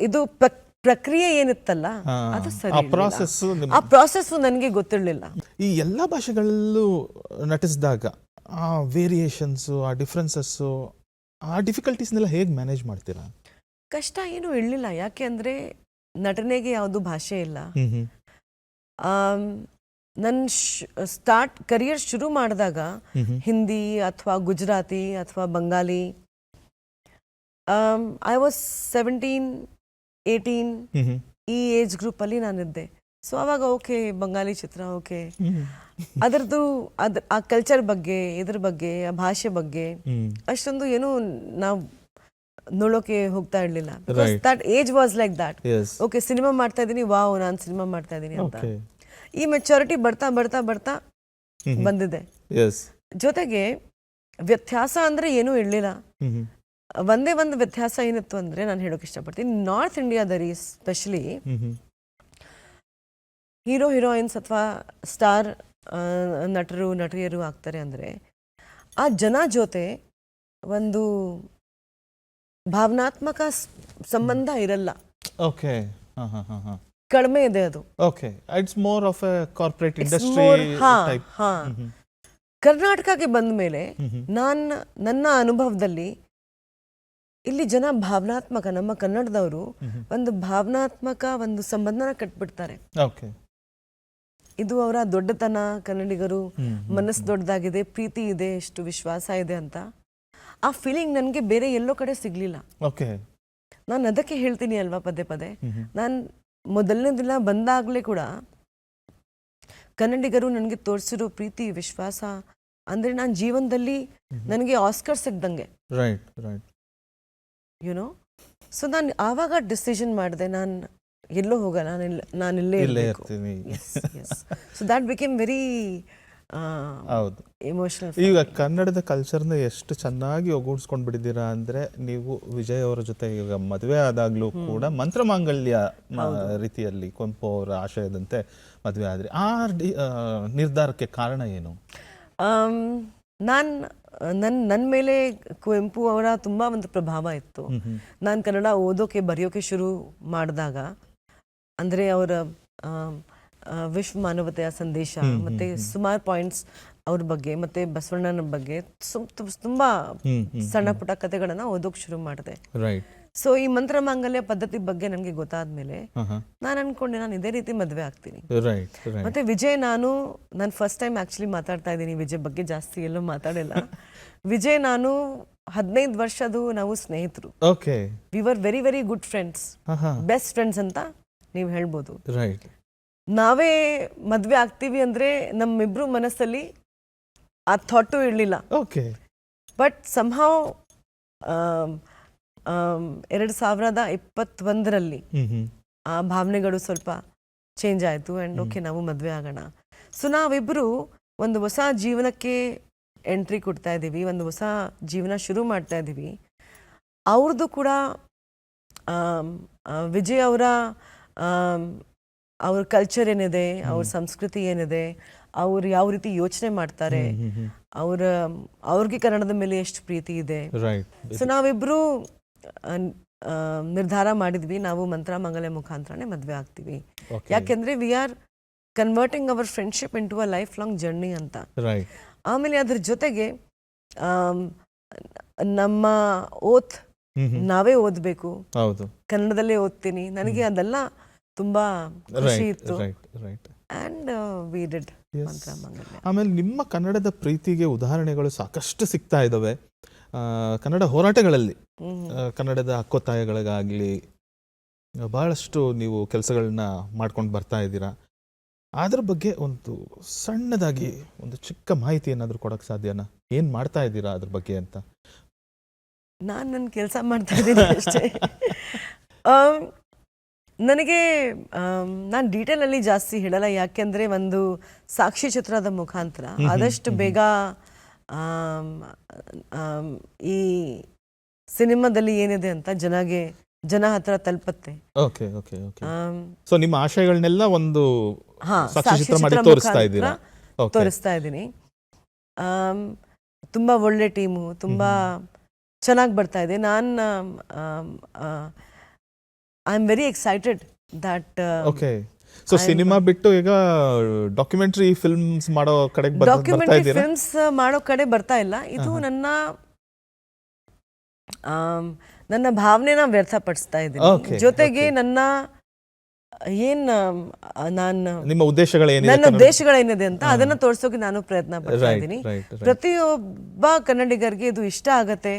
C: ಇದು ಪ್ರಕ್ರಿಯೆ ಏನಿತ್ತಲ್ಲ ಅದು ಸರಿ, ಆ ಪ್ರಾಸೆಸ್ ನನಗೆ ಗೊತ್ತಿರಲಿಲ್ಲ.
B: ಈ ಎಲ್ಲ ಭಾಷೆಗಳಲ್ಲೂ ನಟಿಸಿದಾಗ ಆ ವೇರಿಯೇಷನ್ಸು, ಆ ಡಿಫ್ರೆನ್ಸಸ್ಸು, ಆ ಡಿಫಿಕಲ್ಟೀಸ್ನೆಲ್ಲ ಹೇಗೆ ಮ್ಯಾನೇಜ್ ಮಾಡ್ತೀರಾ?
C: ಕಷ್ಟ ಏನೂ ಇರಲಿಲ್ಲ. ಯಾಕೆ ಅಂದರೆ ನಟನೆಗೆ ಯಾವುದು ಭಾಷೆ ಇಲ್ಲ. ನನ್ನ ಕರಿಯರ್ ಶುರು ಮಾಡಿದಾಗ ಹಿಂದಿ ಅಥವಾ ಗುಜರಾತಿ ಅಥವಾ ಬಂಗಾಲಿ, ಐ ವಾಸ್ 17, 18 ಈ ಏಜ್ ಗ್ರೂಪಲ್ಲಿ ನಾನಿದ್ದೆ. ಸೊ ಅವಾಗ ಓಕೆ ಬಂಗಾಲಿ ಚಿತ್ರ ಓಕೆ, ಅದರದ್ದು ಆ ಕಲ್ಚರ್ ಬಗ್ಗೆ, ಇದ್ರ ಬಗ್ಗೆ, ಆ ಭಾಷೆ ಬಗ್ಗೆ ಅಷ್ಟೊಂದು ಏನು ನಾವು ನೋಡೋಕೆ ಹೋಗ್ತಾ ಇರ್ಲಿಲ್ಲ. That age was like that. Okay cinema ಮಾಡ್ತಾ ಇದ್ದೀನಿ, ವಾವ್ ನಾನು ಸಿನಿಮಾ ಮಾಡ್ತಾ ಇದ್ದೀನಿ ಅಂತ. ಈ ಮೆಚುರಿಟಿ ಬರ್ತಾ ಬರ್ತಾ ಬರ್ತಾ ಬಂದಿದೆ. ಜೊತೆಗೆ ವ್ಯತ್ಯಾಸ ಅಂದ್ರೆ ಏನೂ ಇರಲಿಲ್ಲ. ಒಂದೇ ಒಂದು ವ್ಯತ್ಯಾಸ ಏನಿತ್ತು ಅಂದ್ರೆ ನಾನು ಹೇಳೋಕೆ ಇಷ್ಟಪಡ್ತೀನಿ, ನಾರ್ತ್ ಇಂಡಿಯಾದಲ್ಲಿ ಸ್ಪೆಷಲಿ ಹೀರೋ ಹೀರೋಯಿನ್ಸ್ ಅಥವಾ ಸ್ಟಾರ್ ನಟರು ನಟಿಯರು ಆಗ್ತಾರೆ ಅಂದರೆ ಆ ಜನ ಜೊತೆ ಒಂದು ಭಾವನಾತ್ಮಕ ಸಂಬಂಧ ಇರಲ್ಲ.
B: ಓಕೆ,
C: ಕಡಿಮೆ ಇದೆ ಅದು.
B: Okay, it's more of A corporate industry type.
C: ಕರ್ನಾಟಕಕ್ಕೆ ಬಂದ ಮೇಲೆ ನನ್ನ ಅನುಭವದಲ್ಲಿ ಇಲ್ಲಿ ಜನ ಭಾವನಾತ್ಮಕ, ನಮ್ಮ ಕನ್ನಡದವರು ಒಂದು ಭಾವನಾತ್ಮಕ ಒಂದು ಸಂಬಂಧನ ಕಟ್ಬಿಡ್ತಾರೆ.
B: ಓಕೆ,
C: ಇದು ಅವರ ದೊಡ್ಡತನ, ಕನ್ನಡಿಗರು ಮನಸ್ಸು ದೊಡ್ಡದಾಗಿದೆ, ಪ್ರೀತಿ ಇದೆ, ಎಷ್ಟು ವಿಶ್ವಾಸ ಇದೆ ಅಂತ. ಆ ಫೀಲಿಂಗ್ ನನಗೆ ಬೇರೆ ಎಲ್ಲೋ ಕಡೆ ಸಿಗ್ಲಿಲ್ಲ.
B: ಓಕೆ,
C: ನಾನು ಅದಕ್ಕೆ ಹೇಳ್ತೀನಿ ಅಲ್ವಾ ಪದೇ ಪದೇ, ನಾನು ಮೊದಲನೇ ದಿನ ಬಂದಾಗಲೇ ಕೂಡ ಕನ್ನಡಿಗರು ನನಗೆ ತೋರಿಸಿರೋ ಪ್ರೀತಿ ವಿಶ್ವಾಸ ಅಂದ್ರೆ ನಾನು ಜೀವನದಲ್ಲಿ ನನಗೆ ಆಸ್ಕರ್ ಸಿಗ್ದಂಗೆ.
B: Right right,
C: you know. ಸೊ ನಾನು ಆವಾಗ ಡಿಸಿಷನ್ ಮಾಡಿದೆ, ನಾನು ಎಲ್ಲೋ ಹೋಗಲ್ಲ, ನಾನು ಇಲ್ಲೇ
B: ಇರ್ತೀನಿ.
C: ಸೊ ದ್ಯಾಟ್ ಬಿಕೇಮ್ ವೆರಿ
B: ಹೌದು.
C: ಎಮೋಷನಲ್.
B: ಈಗ ಕನ್ನಡದ ಕಲ್ಚರ್ನ ಎಷ್ಟು ಚೆನ್ನಾಗಿ ಒಗ್ಗೂಡಿಸ್ಕೊಂಡು ಬಿಟ್ಟಿದ್ದೀರಾ ಅಂದ್ರೆ, ನೀವು ವಿಜಯ್ ಅವರ ಜೊತೆ ಈಗ ಮದುವೆ ಆದಾಗ್ಲೂ ಕೂಡ ಮಂತ್ರಮಾಂಗಲ್ಯ ರೀತಿಯಲ್ಲಿ ಕುವೆಂಪು ಅವರ ಆಶಯದಂತೆ ಮದುವೆ ಆದ್ರಿ. ಆ ನಿರ್ಧಾರಕ್ಕೆ ಕಾರಣ ಏನು?
C: ನನ್ನ ಮೇಲೆ ಕುವೆಂಪು ಅವರ ತುಂಬಾ ಒಂದು ಪ್ರಭಾವ ಇತ್ತು. ನಾನು ಕನ್ನಡ ಓದೋಕೆ ಬರೆಯೋಕೆ ಶುರು ಮಾಡಿದಾಗ ಅಂದ್ರೆ ಅವರ ವಿಶ್ವ ಮಾನವತೆಯ ಸಂದೇಶ ಮತ್ತೆ ಸುಮಾರು ಪಾಯಿಂಟ್ಸ್ ಅವ್ರ ಬಗ್ಗೆ ಮತ್ತೆ ಬಸವಣ್ಣನ ಬಗ್ಗೆ ತುಂಬಾ ಸಣ್ಣ ಪುಟ್ಟ ಕಥೆಗಳನ್ನ ಓದೋಕೆ ಶುರು ಮಾಡಿದೆ. ಸೊ ಈ ಮಂತ್ರ ಮಾಂಗಲ್ಯ ಪದ್ಧತಿ ಬಗ್ಗೆ ನನಗೆ ಗೊತ್ತಾದ್ಮೇಲೆ ನಾನು ಅನ್ಕೊಂಡೆ ನಾನು ಇದೇ ರೀತಿ ಮದುವೆ ಆಗ್ತೀನಿ. ಮತ್ತೆ ವಿಜಯ್ ನಾನು ಫಸ್ಟ್ ಟೈಮ್ ಆಕ್ಚುಲಿ ಮಾತಾಡ್ತಾ ಇದ್ದೀನಿ ವಿಜಯ್ ಬಗ್ಗೆ, ಜಾಸ್ತಿ ಎಲ್ಲೂ ಮಾತಾಡಿಲ್ಲ. ವಿಜಯ್ ನಾನು 15 ವರ್ಷದ್ದು ನಾವು ಸ್ನೇಹಿತರು. We were very very good friends, best friends ಅಂತ ನೀವು ಹೇಳ್ಬೋದು. ನಾವೇ ಮದ್ವೆ ಆಗ್ತೀವಿ ಅಂದ್ರೆ ನಮ್ಮಿಬ್ರು ಮನಸ್ಸಲ್ಲಿ ಆ ಥಾಟು ಇರಲಿಲ್ಲ. ಬಟ್ ಸಂಹಾವ್ 2021ರಲ್ಲಿ ಆ ಭಾವನೆಗಳು ಸ್ವಲ್ಪ ಚೇಂಜ್ ಆಯಿತು ಆ್ಯಂಡ್ ಓಕೆ ನಾವು ಮದುವೆ ಆಗೋಣ. ಸೊ ನಾವಿಬ್ಬರು ಒಂದು ಹೊಸ ಜೀವನಕ್ಕೆ ಎಂಟ್ರಿ ಕೊಡ್ತಾ ಇದ್ದೀವಿ, ಒಂದು ಹೊಸ ಜೀವನ ಶುರು ಮಾಡ್ತಾ ಇದ್ದೀವಿ. ಅವ್ರದ್ದು ಕೂಡ ವಿಜಯ್ ಅವ್ರ ಕಲ್ಚರ್ ಏನಿದೆ, ಅವ್ರ ಸಂಸ್ಕೃತಿ ಏನಿದೆ, ಅವ್ರು ಯಾವ ರೀತಿ ಯೋಚನೆ ಮಾಡ್ತಾರೆ, ಅವ್ರಿಗೆ ಕನ್ನಡದ ಮೇಲೆ ಎಷ್ಟು ಪ್ರೀತಿ ಇದೆ. ಸೊ ನಾವಿಬ್ರು ನಿರ್ಧಾರ ಮಾಡಿದ್ವಿ ನಾವು ಮಂತ್ರಮಾಂಗಲ್ಯ ಮುಖಾಂತರನೇ ಮದುವೆ ಆಗ್ತೀವಿ. ಯಾಕೆಂದ್ರೆ we are converting our friendship into a lifelong journey ಅಂತ. ಆಮೇಲೆ ಅದ್ರ ಜೊತೆಗೆ ನಮ್ಮ ಓತ್ ನಾವೇ ಓದ್ಬೇಕು, ಕನ್ನಡದಲ್ಲೇ ಓದ್ತೀನಿ, ನನಗೆ ಅದೆಲ್ಲ ತುಂಬಾ ಖುಷಿ ಇತ್ತು. And we did Mantramangalya.
B: ಆಮೇಲೆ ನಿಮ್ಮ ಕನ್ನಡದ ಪ್ರೀತಿಗೆ ಉದಾಹರಣೆಗಳು ಸಾಕಷ್ಟು ಸಿಗ್ತಾ ಇದ್ದಾವೆ ಕನ್ನಡ ಹೋರಾಟಗಳಲ್ಲಿ. ಕನ್ನಡದ ಹಕ್ಕೊತ್ತಾಯಗಳಿಗಾಗಲಿ ಬಹಳಷ್ಟು ನೀವು ಕೆಲಸಗಳನ್ನ ಮಾಡ್ಕೊಂಡು ಬರ್ತಾ ಇದ್ದೀರಾ. ಅದ್ರ ಬಗ್ಗೆ ಒಂದು ಸಣ್ಣದಾಗಿ ಒಂದು ಚಿಕ್ಕ ಮಾಹಿತಿ ಏನಾದರೂ ಕೊಡೋಕ್ಕೆ ಸಾಧ್ಯನಾ? ಏನು ಮಾಡ್ತಾ ಇದ್ದೀರಾ ಅದ್ರ ಬಗ್ಗೆ ಅಂತ?
C: ನಾನು ನನ್ನ ಕೆಲಸ ಮಾಡ್ತಾ ಇದ್ದೀನಿ ಅಷ್ಟೇ. ನನಗೆ ನಾನು ಡೀಟೇಲಲ್ಲಿ ಜಾಸ್ತಿ ಹೇಳಲ್ಲ, ಯಾಕೆಂದರೆ ಒಂದು ಸಾಕ್ಷಿ ಚಿತ್ರದ ಮುಖಾಂತರ ಆದಷ್ಟು ಬೇಗ ಈ ಸಿನಿಮಾದಲ್ಲಿ ಏನಿದೆ ಅಂತ ಜನ ಹತ್ರ ತಲುಪತ್ತೆ.
B: ಸೊ ನಿಮ್ಮ ಆಶಯಗಳನ್ನೆಲ್ಲ ಒಂದು ಸಾಕ್ಷಿ ಚಿತ್ರ ಮಾಡಿ
C: ತೋರಿಸ್ತಾ ಇದ್ದೀನಿ. ತುಂಬ ಒಳ್ಳೆ ಟೀಮು, ತುಂಬ ಚೆನ್ನಾಗಿ ಬರ್ತಾ ಇದೆ. ನಾನು I am very excited that.
B: So cinema ಬಿಟ್ಟು ಈಗ ಡಾಕ್ಯುಮೆಂಟರಿ ಫಿಲ್ಮ್ಸ್ ಮಾಡೋ ಕಡೆ
C: ಬರ್ತಾ ಇಲ್ಲ. ಇದು ನನ್ನ ನನ್ನ ಭಾವನೆನ ವ್ಯರ್ಥಪಡಿಸ್ತಾ ಇದ್ದೀನಿ.
B: Okay,
C: ಜೊತೆಗೆ ನನ್ನ ಏನ್ ನಾನು
B: ನಿಮ್ಮ ಉದ್ದೇಶಗಳೇನಿದೆ
C: ನನ್ನ ಉದ್ದೇಶಗಳೇನಿದೆ ಅಂತ ಅದನ್ನ ತೋರ್ಸೋಕೆ ನಾನು ಪ್ರಯತ್ನ ಪಡ್ತಾ
B: Right,
C: ಇದ್ದೀನಿ.
B: right, right.
C: ಪ್ರತಿಯೊಬ್ಬ ಕನ್ನಡಿಗರಿಗೆ ಇದು ಇಷ್ಟ ಆಗತ್ತೆ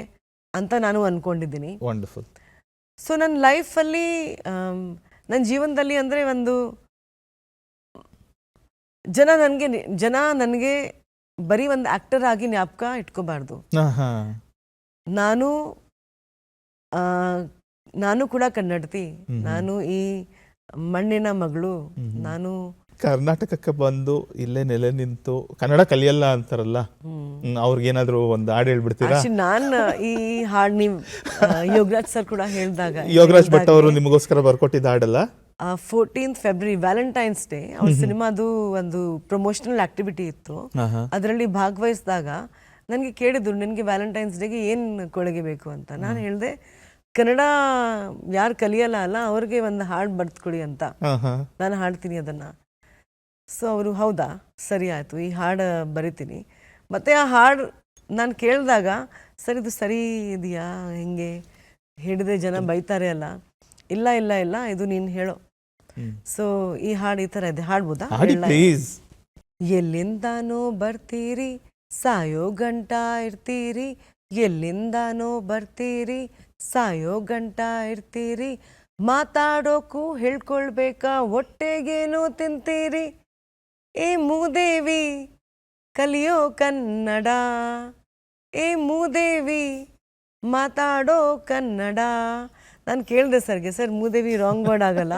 C: ಅಂತ ನಾನು ಅನ್ಕೊಂಡಿದ್ದೀನಿ.
B: ವಂಡರ್ಫುಲ್.
C: ಸೊ ನನ್ನ ಲೈಫಲ್ಲಿ ನನ್ನ ಜೀವನದಲ್ಲಿ ಅಂದರೆ ಒಂದು ಜನ ನನಗೆ ಬರೀ ಒಂದು ಆ್ಯಕ್ಟರ್ ಆಗಿ ಜ್ಞಾಪಕ ಇಟ್ಕೋಬಾರ್ದು. ನಾನು ಕೂಡ ಕನ್ನಡತಿ, ನಾನು ಈ ಮಣ್ಣಿನ ಮಗಳು, ನಾನು
B: ಕರ್ನಾಟಕಕ್ಕೆ ಬಂದು ಇಲ್ಲೇ ನೆಲೆ ನಿಂತು ಕನ್ನಡ ಕಲಿಯಲ್ಲ ಅಂತಾರಲ್ಲ, ಅವ್ರಿಗೇನಾದ್ರು ಒಂದು ಹಾಡು ಹೇಳ್ಬಿಡ್ತೀರಾ?
C: ನಾನು ಈ ಹಾಡು ನೀವು ಯೋಗರಾಜ್ ಸರ್ ಕೂಡ ಹೇಳಿದಾಗ,
B: ಯೋಗರಾಜ್ ಭಟ್ ಅವರು ನಿಮಗೋಸ್ಕರ ಬರ್ಕೊಟ್ಟಿದ್ದ ಹಾಡಲ್ಲ?
C: 14th February ವ್ಯಾಲೆಂಟೈನ್ಸ್ ಡೇ ಅವ್ರ ಸಿನಿಮಾದು ಒಂದು ಪ್ರಮೋಷನಲ್ ಆಕ್ಟಿವಿಟಿ ಇತ್ತು. ಅದರಲ್ಲಿ ಭಾಗವಹಿಸಿದಾಗ ನನಗೆ ಕೇಳಿದ್ರು, ನಿನಗೆ ವ್ಯಾಲೆಂಟೈನ್ಸ್ ಡೇಗೆ ಏನು ಕೊಡುಗೆ ಬೇಕು ಅಂತ. ನಾನು ಹೇಳಿದೆ, ಕನ್ನಡ ಯಾರು ಕಲಿಯಲ್ಲ ಅಲ್ಲ ಅವ್ರಿಗೆ ಒಂದು ಹಾಡು ಬರ್ದ್ಕೊಡಿ ಅಂತ. ನಾನು ಹಾಡ್ತೀನಿ ಅದನ್ನು. ಸೊ ಅವರು ಹೌದಾ ಸರಿ ಆಯಿತು, ಈ ಹಾಡು ಬರಿತೀನಿ. ಮತ್ತು ಆ ಹಾಡು ನಾನು ಕೇಳಿದಾಗ, ಸರ್ ಇದು ಸರಿ ಇದೆಯಾ, ಹಿಂಗೆ ಹಿಡಿದೆ ಜನ ಬೈತಾರೆ ಅಲ್ಲ, ಇಲ್ಲ ಇಲ್ಲ ಇಲ್ಲ ಇದು ನೀನು ಹೇಳೋ. ಸೊ ಈ ಹಾಡು ಈ ಥರ ಇದೆ, ಹಾಡ್ಬೋದಾ? ಎಲ್ಲಿಂದಾನೋ ಬರ್ತೀರಿ ಸಾಯೋ ಗಂಟ ಇರ್ತೀರಿ, ಎಲ್ಲಿಂದಾನೋ ಬರ್ತೀರಿ ಸಾಯೋ ಗಂಟ ಇರ್ತೀರಿ, ಮಾತಾಡೋಕು ಹೇಳ್ಕೊಳ್ಬೇಕಾ ಹೊಟ್ಟೆಗೇನೋ ತಿಂತೀರಿ, ಏ ಮೂದೇವಿ ಕಲಿಯೋ ಕನ್ನಡ, ಏ ಮೂದೇವಿ ಮಾತಾಡೋ ಕನ್ನಡ. ನಾನು ಕೇಳಿದೆ ಸರ್ಗೆ, ಸರ್ ಮೂದೇವಿ ರಾಂಗ್ ವರ್ಡ್ ಆಗಲ್ಲ?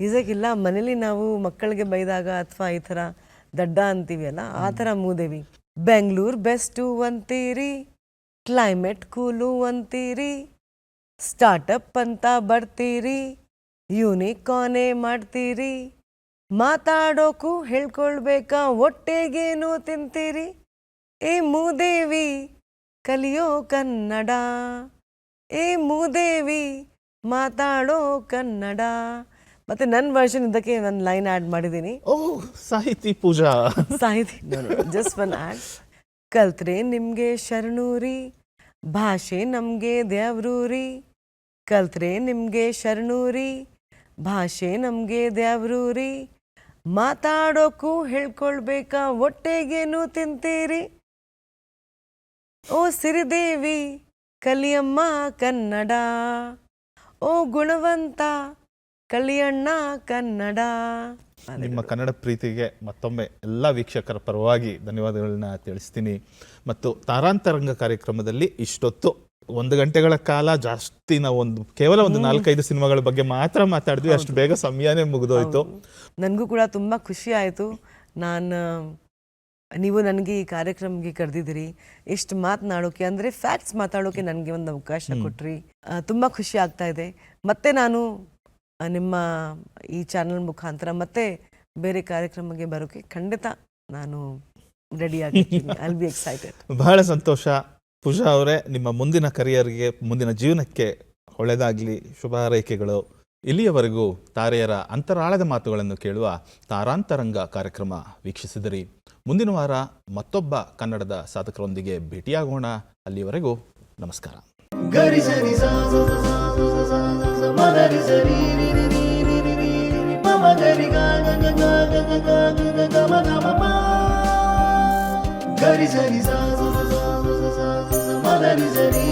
C: ಈಸಾಗಿಲ್ಲ, ಮನೇಲಿ ನಾವು ಮಕ್ಕಳಿಗೆ ಬೈದಾಗ ಅಥವಾ ಈ ಥರ ದಡ್ಡ ಅಂತೀವಿ ಅಲ್ಲ, ಆ ಥರ ಮೂದೇವಿ. ಬೆಂಗಳೂರು ಬೆಸ್ಟು ಅಂತೀರಿ, ಕ್ಲೈಮೇಟ್ ಕೂಲು ಅಂತೀರಿ, ಸ್ಟಾರ್ಟಪ್ ಅಂತ ಬರ್ತೀರಿ, ಯೂನಿಕಾರ್ನೇ ಮಾಡ್ತೀರಿ, ಮಾತಾಡೋಕು ಹೇಳ್ಕೊಳ್ಬೇಕಾ ಹೊಟ್ಟೆಗೇನೋ ತಿಂತೀರಿ, ಏ ಮೂದೇವಿ ಕಲಿಯೋ ಕನ್ನಡ, ಏ ಮೂದೇವಿ ಮಾತಾಡೋ ಕನ್ನಡ. ಮತ್ತೆ ನನ್ನ ವರ್ಷನ್ ಇದಕ್ಕೆ ಒಂದು ಲೈನ್ ಆ್ಯಡ್ ಮಾಡಿದ್ದೀನಿ.
B: ಸಾಹಿತಿ ಪೂಜಾ
C: ಸಾಹಿತಿ ಜಸ್ಟ್ ಒನ್ ಆ್ಯಡ್. ಕಲ್ತ್ರೆ ನಿಮಗೆ ಶರಣೂರಿ, ಭಾಷೆ ನಮಗೆ ದ್ಯಾವ್ರೂರಿ, ಕಲ್ತ್ರೆ ನಿಮಗೆ ಶರಣೂರಿ, ಭಾಷೆ ನಮಗೆ ದ್ಯಾವ್ರೂರಿ, ಮಾತಾಡೋಕು ಹೇಳ್ಕೊಳ್ಬೇಕಾ ಹೊಟ್ಟೆಗೇನು ತಿಂತೀರಿ, ಓ ಸಿರಿದೇವಿ ಕಲಿಯಮ್ಮ ಕನ್ನಡ, ಓ ಗುಣವಂತ ಕಲಿಯಣ್ಣ ಕನ್ನಡ.
B: ನಿಮ್ಮ ಕನ್ನಡ ಪ್ರೀತಿಗೆ ಮತ್ತೊಮ್ಮೆ ಎಲ್ಲ ವೀಕ್ಷಕರ ಪರವಾಗಿ ಧನ್ಯವಾದಗಳನ್ನ ತಿಳಿಸ್ತೀನಿ. ಮತ್ತು ತಾರಾಂತರಂಗ ಕಾರ್ಯಕ್ರಮದಲ್ಲಿ ಇಷ್ಟೊತ್ತು 1 ಗಂಟೆಗಳ ಕಾಲ ಜಾಸ್ತಿ ನಾವು ಕೇವಲ ಒಂದು 4-5 ಸಿನಿಮಾಗಳ ಬಗ್ಗೆ ಮಾತ್ರ ಮಾತಾಡಿದ್ವಿ. ಅಷ್ಟು ಬೇಗ ಸಮಯನೇ ಮುಗಿದೋಯ್ತು.
C: ನನಗೂ ಕೂಡ ತುಂಬ ಖುಷಿ ಆಯಿತು. ನೀವು ನನಗೆ ಈ ಕಾರ್ಯಕ್ರಮಕ್ಕೆ ಕರೆದಿದ್ದೀರಿ, ಎಷ್ಟು ಮಾತನಾಡೋಕೆ ಅಂದರೆ ಫ್ಯಾಕ್ಟ್ಸ್ ಮಾತಾಡೋಕೆ ನನಗೆ ಒಂದು ಅವಕಾಶ ಕೊಟ್ರಿ. ತುಂಬ ಖುಷಿ ಆಗ್ತಾ ಇದೆ. ಮತ್ತೆ ನಾನು ನಿಮ್ಮ ಈ ಚಾನಲ್ ಮುಖಾಂತರ ಮತ್ತೆ ಬೇರೆ ಕಾರ್ಯಕ್ರಮಕ್ಕೆ ಬರೋಕೆ ಖಂಡಿತ ನಾನು ರೆಡಿ ಆಗಿರ್ತೀನಿ. I will be excited.
B: ಬಹಳ ಸಂತೋಷ ಪೂಜಾ ಅವರೇ. ನಿಮ್ಮ ಮುಂದಿನ ಕರಿಯರ್ಗೆ, ಮುಂದಿನ ಜೀವನಕ್ಕೆ ಒಳ್ಳೆಯದಾಗಲಿ, ಶುಭ ಹಾರೈಕೆಗಳು. ಇಲ್ಲಿಯವರೆಗೂ ತಾರೆಯರ ಅಂತರಾಳದ ಮಾತುಗಳನ್ನು ಕೇಳುವ ತಾರಾಂತರಂಗ ಕಾರ್ಯಕ್ರಮ ವೀಕ್ಷಿಸಿದಿರಿ. ಮುಂದಿನ ವಾರ ಮತ್ತೊಬ್ಬ ಕನ್ನಡದ ಸಾಧಕರೊಂದಿಗೆ ಭೇಟಿಯಾಗೋಣ. ಅಲ್ಲಿಯವರೆಗೂ ನಮಸ್ಕಾರ.
A: ಗರಿ ಸರಿ ಸಾ ಮಗರಿ ಸರಿ ರಿ ರಿ ರಿ ರಿ ರಿ ರಿ ರಿ ಪ ಮಗರಿ ಗ ಗ ಗ ಗ ಗ ಗ ಗ ಗ ಮ ಗ ಮ ಪ. ಗರಿ ಸರಿ ಸಾ ಮಗರಿ ಸರಿ